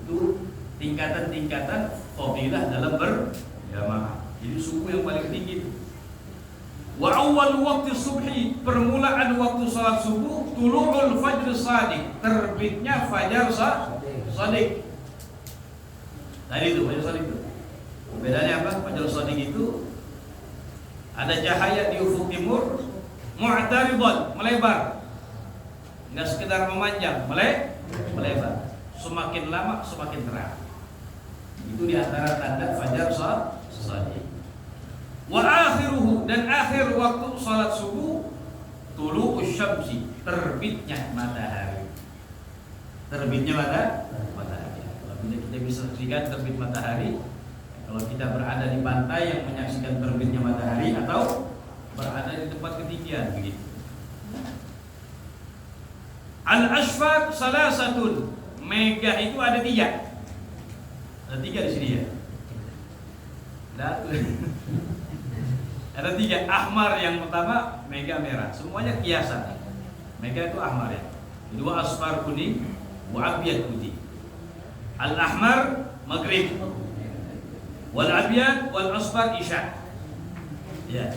Itu tingkatan-tingkatan fadilah dalam berjamaah. Jadi subuh yang paling tinggi itu. Wa awwal waktu subhi, permulaan waktu salat subuh, tulu'ul fajr shadiq, terbitnya fajar shadiq. Tadi itu fajar shadiq itu. Bedanya apa? Fajar shadiq itu ada cahaya di ufuk timur, mu'taridan, melebar, nggak sekedar memanjang, melebar. Semakin lama semakin terang. Itu diantara tanda fajar shadiq. Wa akhiruhu, dan akhir waktu salat subuh, tulu'us syamsi, terbitnya matahari. Terbitnya matahari. Kalau kita bisa saksikan terbit matahari, kalau kita berada di pantai yang menyaksikan terbitnya matahari atau berada di tempat ketinggian begitu. Al-ashfaq salasatun, mega itu ada 3. Ada 3 di sini ya. Ada 3. Ahmar yang pertama, mega merah. Semuanya kiasan. Mega itu ahmar ya. Kedua asfar kuning, wa abyad putih. Al-ahmar maghrib, wal abyad wal asfar isya. Ya.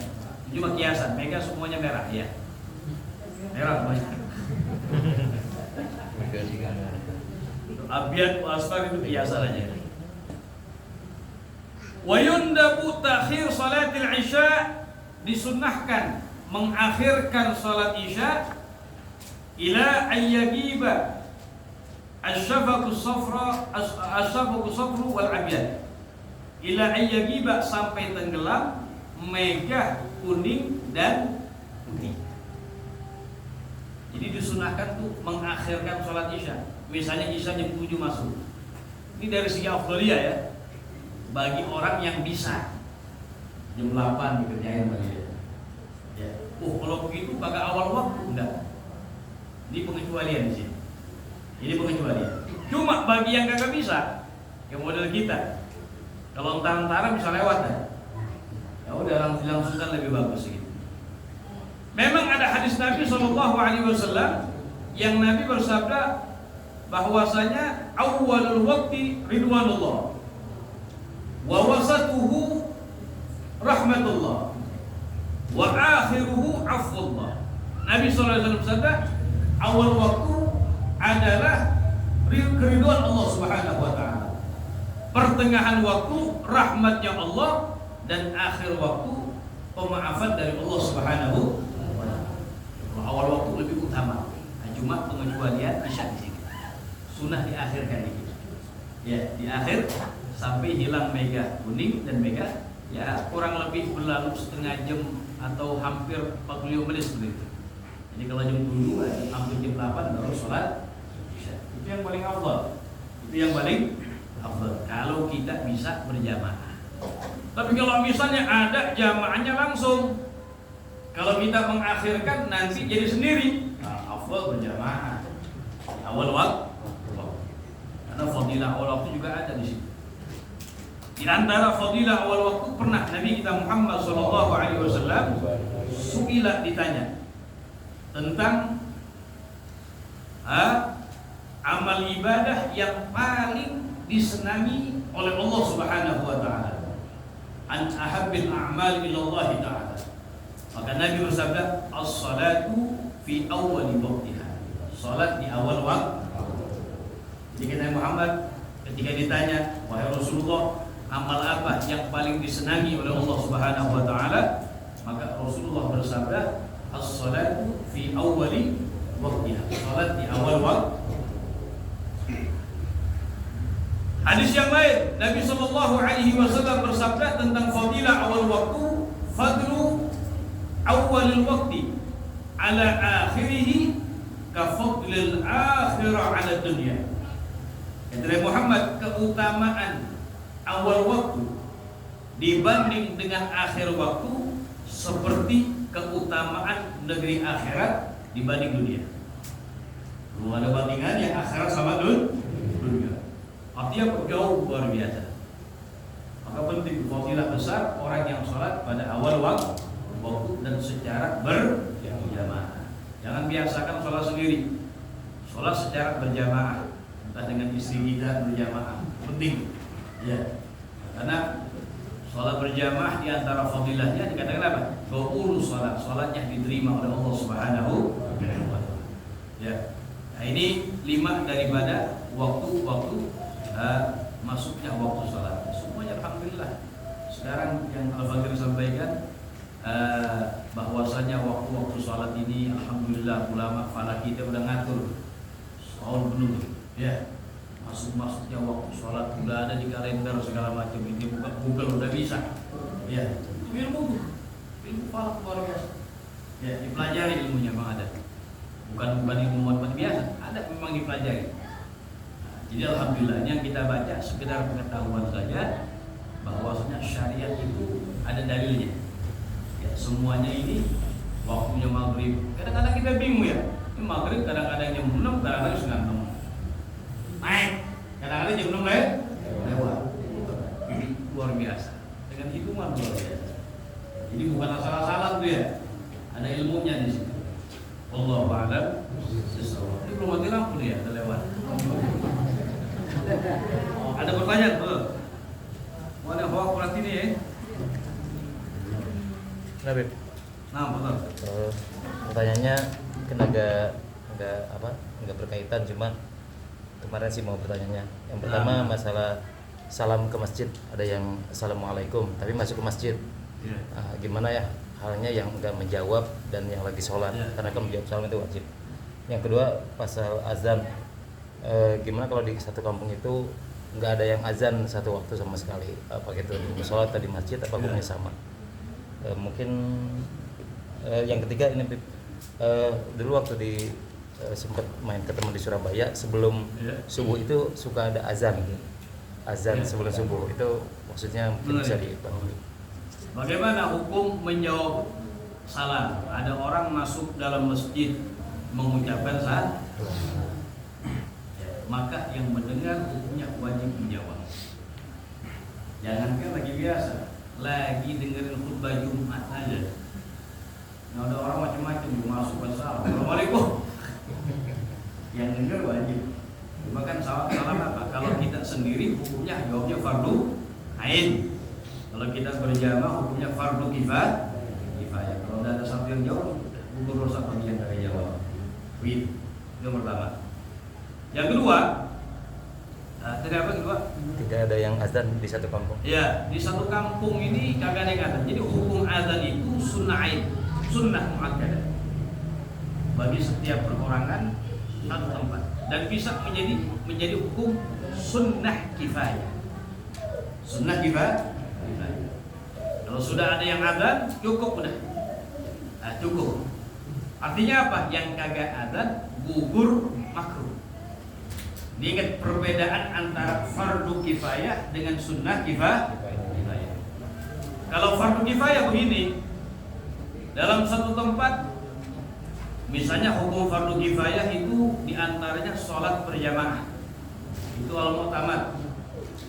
Cuma kiasan, mega semuanya merah ya. Merah semuanya. Abyad asfar itu kiasan aja. Wa yundabu ta'khir salatil isya, disunnahkan mengakhirkan salat isya ila ayyagiba asyafaqus safra asyafaqus safru wal abyad, ila ayyagiba, sampai tenggelam mega kuning dan putih. Jadi disunahkan tuh mengakhirkan sholat isya. Misalnya isya jam 7 masuk. Ini dari segi afdhaliyah ya. Bagi orang yang bisa jam 8 dikerjain bagi dia. Ya. Kalau begitu kagak awal waktu, enggak. Ini pengecualian di sini. Ini pengecualian. Cuma bagi yang kagak bisa, kayak model kita, kalau entar-entaran bisa lewat ya. Ya udah langsung kan lebih bagus gitu. Memang ada hadis Nabi SAW yang Nabi bersabda bahwasanya awwalul waqti ridwanullah wa wasatuhu rahmatullah wa akhiruhu afwullah. Nabi SAW bersabda awal waktu adalah keriduan Allah Subhanahu wa taala. Pertengahan waktu rahmatnya Allah, dan akhir waktu pemaafan dari Allah Subhanahu wa taala. Awal waktu lebih utama. Cuma pengecualian isya di sini. Sunnah diakhirkan ini. Ya, di akhir sampai hilang mega kuning dan mega ya kurang lebih berlalu setengah jam atau hampir 45 menit seperti itu. Jadi kalau jam 7 hampir jam 8 baru sholat Isya. Itu yang paling afdal. Itu yang paling afdal kalau kita bisa berjamaah. Tapi kalau misalnya ada jamaahnya langsung, kalau kita mengakhirkan nanti jadi sendiri, nah, afdal berjamaah di awal waktu. Karena fadilah awal waktu juga ada di situ. Di antara fadilah awal waktu pernah Nabi kita Muhammad SAW suila ditanya tentang amal ibadah yang paling disenangi oleh Allah Subhanahu wa taala. An ahabbil a'mal ila Allah taala. Maka Nabi bersabda, as-salatu fi awwali waqtiha. Salat di awal waktu. Jadi kita Muhammad ketika ditanya, wahai Rasulullah, amal apa yang paling disenangi oleh Allah Subhanahu wa taala? Maka Rasulullah bersabda, as-salatu fi awwali waqtiha. Salat di awal waktu. Hadis yang lain, Nabi sallallahu alaihi wasallam bersabda tentang fadilah awal waktu, fadlu awwalil waqti ala akhirih ka fadlil akhirah ala dunya. Kata Muhammad, keutamaan awal waktu dibanding dengan akhir waktu seperti keutamaan negeri akhirat dibanding dunia. Belum ada bandingan yang akhirat sama dunia. Artinya jauh luar biasa. Maka penting fadilah besar orang yang sholat pada awal waktu dan secara berjamaah. Jangan biasakan sholat sendiri. Sholat secara berjamaah. Entah dengan istri kita berjamaah. Penting. Ya. Karena sholat berjamaah di antara fadilahnya dikatakan apa? Urus sholatnya diterima oleh Allah Subhanahu wa taala. Ya. Nah, ini 5 daripada waktu-waktu masuknya waktu sholat. Semuanya alhamdulillah. Sekarang yang Al-Fakir sampaikan bahwasanya waktu-waktu sholat ini alhamdulillah ulama falak kita udah ngatur setahun penuh. Ya. Masuknya waktu sholat udah ada di kalender segala macam. Ini buka Google udah bisa. Ya. Ilmu falak luar biasa. Ya, dipelajari ilmunya memang ada. Bukan ilmu matematik biasa, ada memang dipelajari. Jadi alhamdulillah yang kita baca sekedar pengetahuan saja bahwasanya syariat itu ada dalilnya. Ya, semuanya ini waktunya maghrib. Kadang-kadang kita bingung ya. Ini maghrib kadang-kadang jam 6, kadang-kadang setengah 6. Naik. Kadang-kadang jam 6 lewat. Ini luar biasa. Dengan hitungan luar biasa. Jadi bukan asal-asalan tuh ya. Ada ilmunya di situ. Wallahu a'lam. Ini belum mati lampu nih ya, udah lewat. Oh, ada pertanyaan, betul? Mana bawa kurang ini ya? Nabi. Nah, betul. Pertanyaannya mungkin agak berkaitan, cuma kemarin sih mau pertanyaannya. Yang pertama masalah salam ke masjid, ada yang assalamualaikum tapi masuk ke masjid. Gimana ya halnya yang enggak menjawab dan yang lagi sholat, karena kan menjawab salam itu wajib. Yang kedua pasal azan. Gimana kalau di satu kampung itu nggak ada yang azan satu waktu sama sekali, apa gitu sholat tadi masjid apa hukumnya sama? Mungkin yang ketiga ini dulu waktu sempat main ketemu di Surabaya sebelum subuh itu suka ada azan sebelum subuh, itu maksudnya mungkin bisa dibantu. Bagaimana hukum menjawab salam? Ada orang masuk dalam masjid mengucapkan salam, maka yang mendengar hukumnya wajib menjawab. Jangankan lagi biasa, lagi dengerin khutbah Jumat aja. Nah, ada orang macam-macam masuk ke salam, assalamualaikum. Yang dengar wajib. Bahkan salam apa? Kalau kita sendiri hukumnya jawabnya fardu ain. Kalau kita berjamaah hukumnya fardu kifayah. Kalau ada satu yang jawab, gugur dosa bagian dari jawab. Itu yang pertama. Yang kedua, tidak apa kedua? Tidak ada yang azan di satu kampung. Ya, di satu kampung ini kagak ada yang azan. Jadi hukum azan itu sunnah muakkadah bagi setiap perorangan satu tempat, dan bisa menjadi hukum sunnah kifayah. Sunnah kifayah. Kalau sudah ada yang adzan, cukup udah. Nah, cukup. Artinya apa? Yang kagak adzan gugur makruh. Diingat perbedaan antara fardu kifayah dengan sunnah kifayah. Kalau fardu kifayah begini, dalam satu tempat, misalnya hukum fardu kifayah itu diantaranya sholat berjamaah. Itu al-mu'tamad.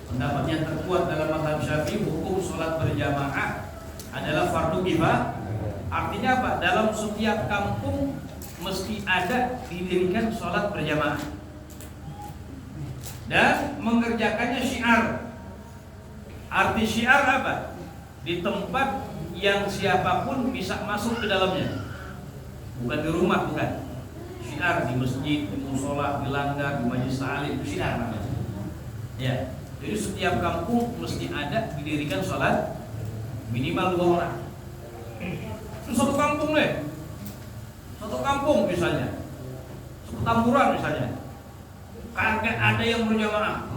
Pendapat yang terkuat dalam mazhab Syafi'i, hukum sholat berjamaah adalah fardu kifayah. Artinya apa? Dalam setiap kampung mesti ada didirikan sholat berjamaah dan mengerjakannya syiar. Arti syiar apa? Di tempat yang siapapun bisa masuk ke dalamnya, bukan di rumah, bukan. Syiar di masjid, di musola, di langgar, di majelis ta'lim, itu syiar namanya. Ya, jadi setiap kampung mesti ada didirikan sholat minimal 2 orang. Itu satu kampung deh, satu kampung misalnya, satu Tamburan misalnya, kagak ada yang berjamaah.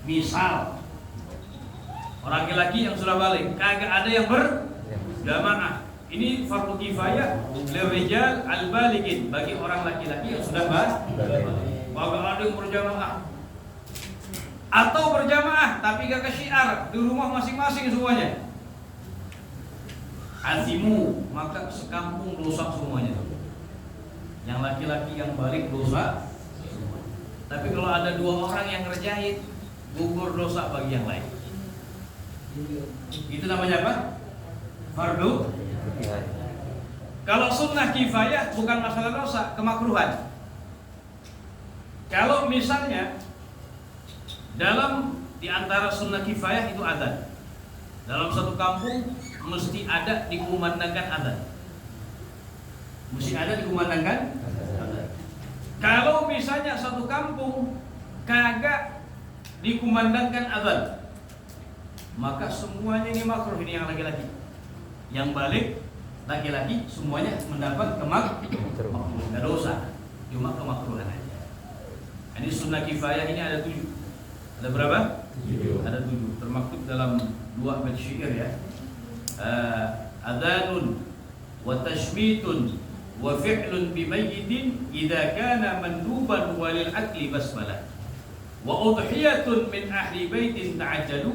Misal orang laki-laki yang sudah balik, kagak ada yang berjamaah. Ini fardu kifayah lirijal al-balighin, bagi orang laki-laki yang sudah balik. Kagak ada yang berjamaah. Atau berjamaah tapi gak ke syiar, di rumah masing-masing semuanya. Azimu, maka sekampung dosa semuanya. Yang laki-laki yang balik dosa. Tapi kalau ada 2 orang yang ngerjain, gugur dosa bagi yang lain. Itu namanya apa? Fardu. Kalau sunnah kifayah bukan masalah dosa, kemakruhan. Kalau misalnya dalam diantara sunnah kifayah itu adzan. Dalam satu kampung mesti ada dikumandangkan adzan. Mesti ada dikumandangkan adzan. Kalau misalnya satu kampung kagak dikumandangkan adzan, maka semuanya ini makruh. Ini yang laki-laki, yang balik laki-laki semuanya mendapat kemakruhan, nggak dosa, cuma kemakruhan aja. Ini sunnah kifayah ini ada 7. Ada berapa? 7. Ada 7. Termaktub dalam 2 bait syair ya. Adzanun wa tashmitun wa fi'lun bimayyitin idza kana manduban walil akli basmalah. Wa udhiyatun min ahli baitin ta'ajjalu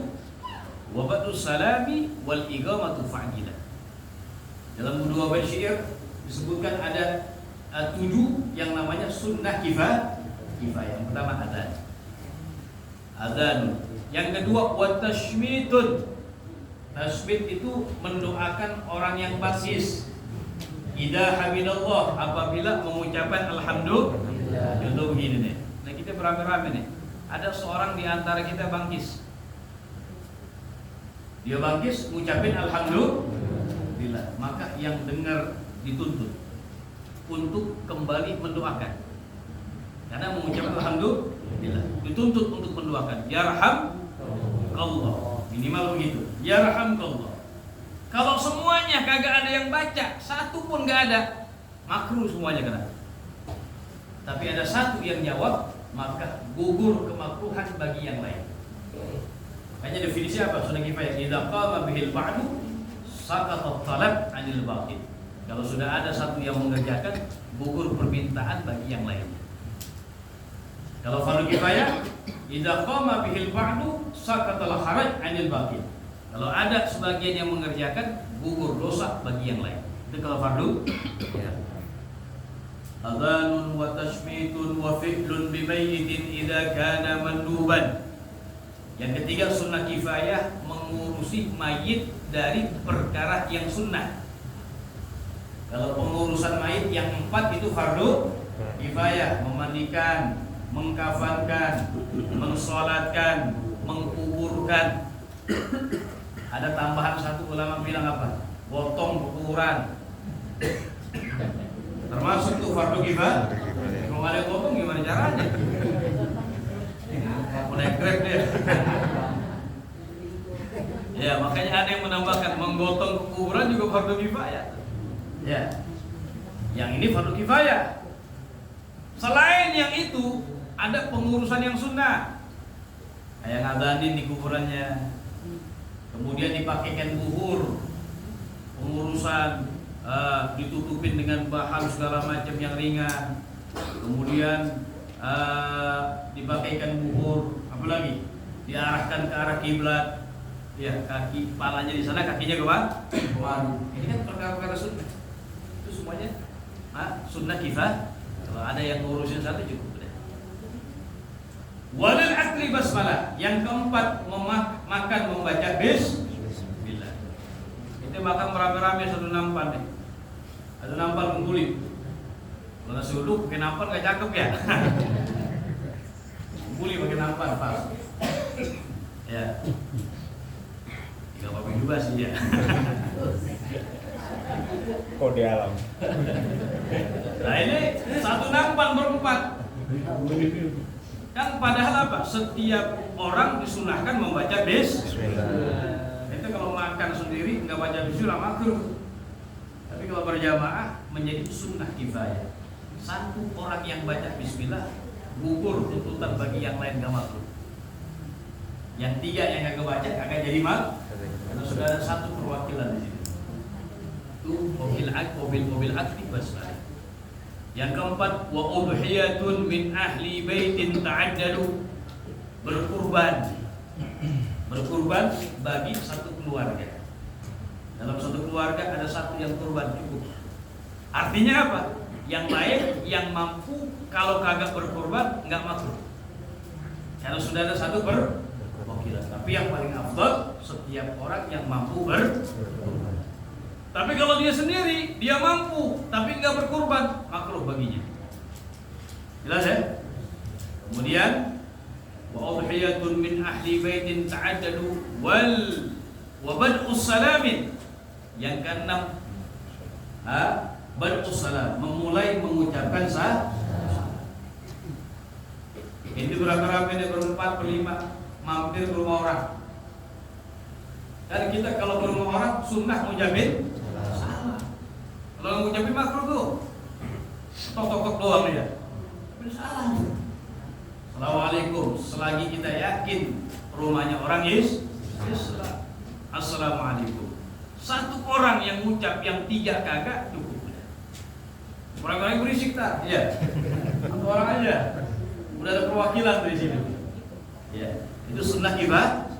wa badus salami wal iqamatu fa'ila. Dalam 2 bait syair disebutkan ada 7 yang namanya sunnah kifayah. Yang pertama adzan. Yang kedua wa tashmitun. Tasmit itu mendoakan orang yang basis. Idza hamidallah, apabila mengucapkan alhamdulillah. Contoh begini nih. Nah, kita beramai-ramai nih. Ada seorang di antara kita bangkis. Dia bangkis ngucapin alhamdulillah. Maka yang dengar dituntut untuk kembali mendoakan. Karena mengucapkan alhamdulillah, dituntut untuk mendoakan. Yarhamkallah. Minimal begitu. Yarhamkallah. Kalau semuanya kagak ada yang baca, satu pun gak ada, makruh semuanya kena. Tapi ada satu yang jawab, maka gugur kemakruhan bagi yang lain. Makanya definisi apa? Sunnah kifayah. Idza qama bihil ba'du saqata talab 'anil baqi. Kalau sudah ada satu yang mengerjakan, gugur permintaan bagi yang lain. Kalau fardu kifayah, idza qama bihil ba'du saqatal haraj 'anil baqi. Kalau ada sebagian yang mengerjakan, gugur dosa bagi yang lain. Itu kalau fardu. Adzanun wa tashmitun wa fi'lun bimayyitin idza kana manduban. Yang ketiga sunnah kifayah, mengurusi mayit dari perkara yang sunnah. Kalau pengurusan mayit yang 4 itu fardu kifayah, memandikan, mengkafankan, mensolatkan, menguburkan. Ada tambahan satu ulama bilang apa? Potong kuburan. Termasuk tuh fardu kifayah. Kalau ada potong gimana caranya? Naik grab dia. Ya, makanya ada yang menambahkan menggotong kuburan juga fardu kifayah. Ya. Yang ini fardu kifayah. Selain yang itu, ada pengurusan yang sunnah. Kayak ngadanin di kuburannya. kemudian dipakaikan buhur, pengurusan ditutupin dengan bahan segala macam yang ringan, kemudian dipakaikan buhur, apalagi diarahkan ke arah kiblat, ya kaki palanya di sana, kakinya ke mana? Ini kan perkara-perkara sunnah. Itu semuanya sunnah kifayah. Kalau ada yang ngurusin satu cukup. Walil akli basmalah. Yang keempat, makan membaca bismillah. Itu makan merame-rame satu nampan nih. Ada nampan mengguli. Kalau nasi uduk pakai nampan gak cakep ya. Mengguli pakai nampan pas. Ya. Gak apa-apa juga sih ya. Kode alam. Nah ini satu nampan berempat. Kan padahal apa? Setiap orang disunahkan membaca bismillah. Itu kalau makan sendiri nggak baca bismillah makruh. Tapi kalau berjamaah menjadi sunnah kifayah. Satu orang yang baca bismillah gugur tuntutan bagi yang lain nggak makruh. Yang tiga yang nggak baca agak jadi makruh. Karena sudah ada satu perwakilan di sini. Itu mobil aktif basmillah. Yang keempat, wa udhiyatun min ahli baitin ta'addalu, berkurban bagi satu keluarga. Dalam satu keluarga ada satu yang kurban cukup. Artinya apa? Yang lain yang mampu kalau kagak berkurban nggak makruh. Karena sudah ada satu perwakilan. Tapi yang paling afdal setiap orang yang mampu berkurban. Tapi kalau dia sendiri, dia mampu, tapi nggak berkurban, makruh baginya. Jelas ya? Kemudian, wa udhiyatun min ahli baitin ta'addadu wa bad'us salamin. Yang keenam, bad'us salam, memulai mengucapkan salam. Ini berapa-berapa ini berempat, berlima, mampir ke rumah orang. Dan kita kalau ke rumah orang sunnah ngucapin salam. Kalau ngucapin makruh tuh tok-tok doang ya. Salam. Assalamualaikum. Selagi kita yakin rumahnya orang Islam. Assalamualaikum. Satu orang yang ngucap, yang tiga kagak cukup. Orang-orang berisik tak? Iya. Satu orang aja. Udah ada perwakilan dari sini. Ya, itu sunnah kifayah.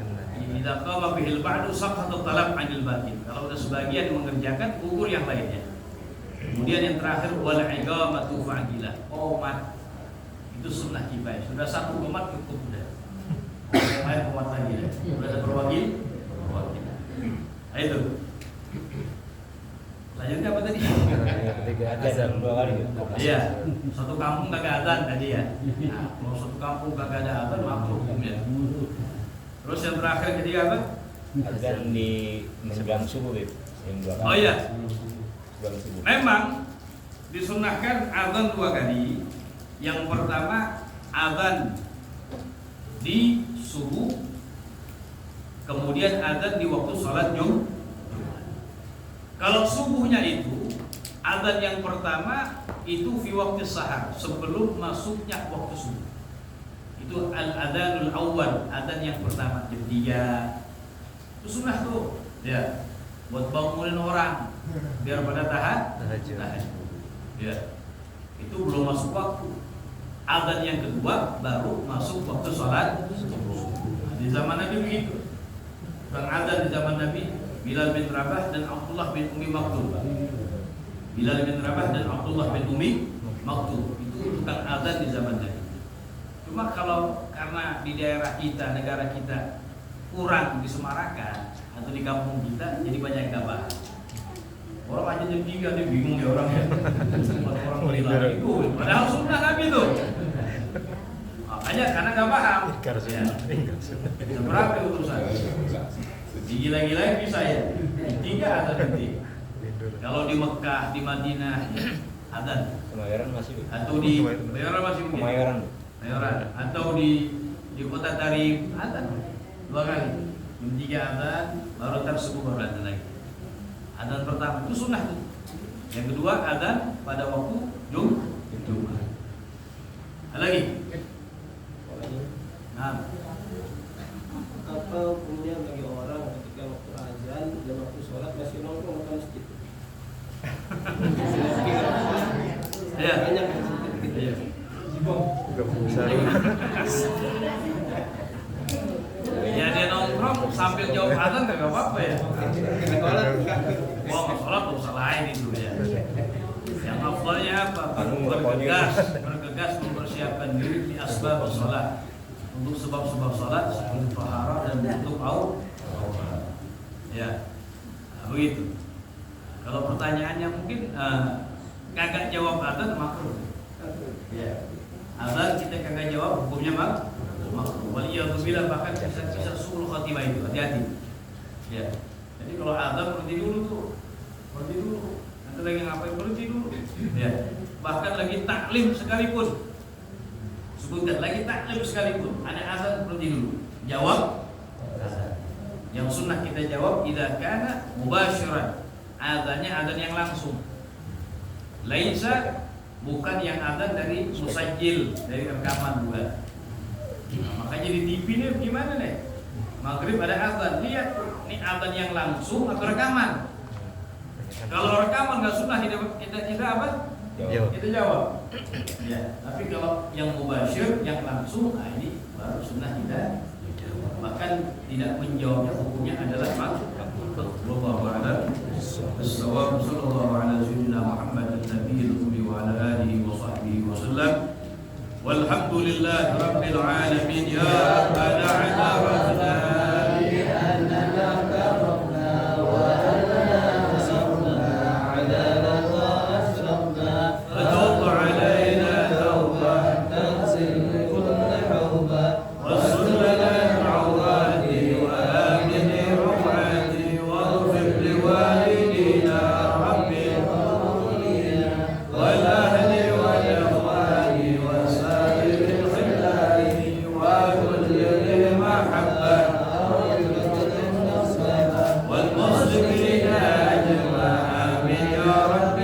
Idza qama bihil ba'du saqata talab 'anil batin. Kalau udah sebagian mengerjakan, gugur yang lainnya. Kemudian yang terakhir wal iqamatu fa'dilah. Qomat. Itu sunnah kifayah. Sudah satu qomat cukup sudah. Yang lain qomat lagi ya. Sudah ada perwakil. Nah, itu. Lanjutnya apa tadi? Ketiga azan 2 kali. Iya. Satu kampung kagak azan tadi ya. Nah, kalau satu kampung kagak ada azan makruh hukumnya. Terus yang terakhir ketiga apa? Azan di menjelang subuh gitu. Yang 2 kali. Oh iya. Sebelum subuh. Memang disunahkan azan 2 kali. Yang pertama azan di subuh, kemudian azan di waktu sholat Jumat. Kalau subuhnya itu azan yang pertama itu fi waktu sahar, sebelum masuknya waktu subuh. Itu al-adzanul awal, adzan yang pertama jam 3. Itu sunnah tuh. Ya. Buat bangunin orang biar pada tahajud. Ya. Itu belum masuk waktu. Adzan yang kedua baru masuk waktu sholat subuh. Di zaman Nabi begitu. Bang adzan di zaman Nabi Bilal bin Rabah dan Abdullah bin Umi Maktum. Bilal bin Rabah dan Abdullah bin Umi Maktum itu tukang adzan di zaman Nabi. Cuma kalau karena di daerah kita, negara kita kurang disemarakan atau di kampung kita, jadi banyak yang gak paham. Orang aja jam 3 dia bingung ya orang ya. Orang bilang itu, padahal sunnah Nabi itu. Makanya karena gak paham. Ya. Berapa urusan? Gila-gila bisa ya. 3 atau 3. Kalau di Mekah, di Madinah, adzan. Kemayoran masih. Atau di Kemayoran masih mungkin. Kemayoran. Mayoran atau di kota Tarim adzan 2 kali. Jam 3 adzan, baru ntar subuh baru adzan lagi. Adzan pertama itu sunnah tuh. Yang kedua adzan pada waktu Jumat. Ada lagi? Nah, Apa hukumnya bagi orang ketika Ya dia nongkrong sambil jawab azan nggak apa-apa ya. Mau sholat tuh lain itu ya. Yang afdalnya apa? Bergegas mempersiapkan diri di asbab sholat, untuk sebab-sebab sholat seperti taharah dan untuk aurat. Ya, nah, begitu. Kalau pertanyaannya mungkin kagak jawab azan makruh. Ya, azan kita kagak jawab hukumnya makruh. Waliyadzubillah, bahkan bisa suul khatimah itu, hati-hati. Ya, jadi kalau azan berhenti dulu tuh, berhenti dulu. Nanti lagi ngapain berhenti dulu. Ya, bahkan lagi taklim sekalipun, sebutkan lagi taklim sekalipun, ada azan berhenti dulu. Jawab. Yang sunnah kita jawab idza kana mubasyiran. Azannya azan yang langsung. Laisa, bukan yang azan dari musajil, dari rekaman bukan. Nah, makanya di TV ini gimana nih? Maghrib ada azan, lihat ini azan yang langsung atau rekaman. Kalau rekaman nggak sunnah kita apa? Kita jawab. Ya, tapi kalau yang mubasyir, yang langsung, nah ini baru sunnah kita. Bahkan tidak menjawabnya hukumnya adalah makruh. Wallahu a'lam. As-shawab sallallahu ala sayyidina Muhammadin nabiyil ummi wa ala alihi wa sahbihi wa sallam. Walhamdulillahi rabbil alamin. Ya rabbana a'tarafna bi annana karramna wa annana nasrna ala asrafna fatub alaina tawbatan taghsil kulla hawba wa والمسلمين أجمعين آمين يا رب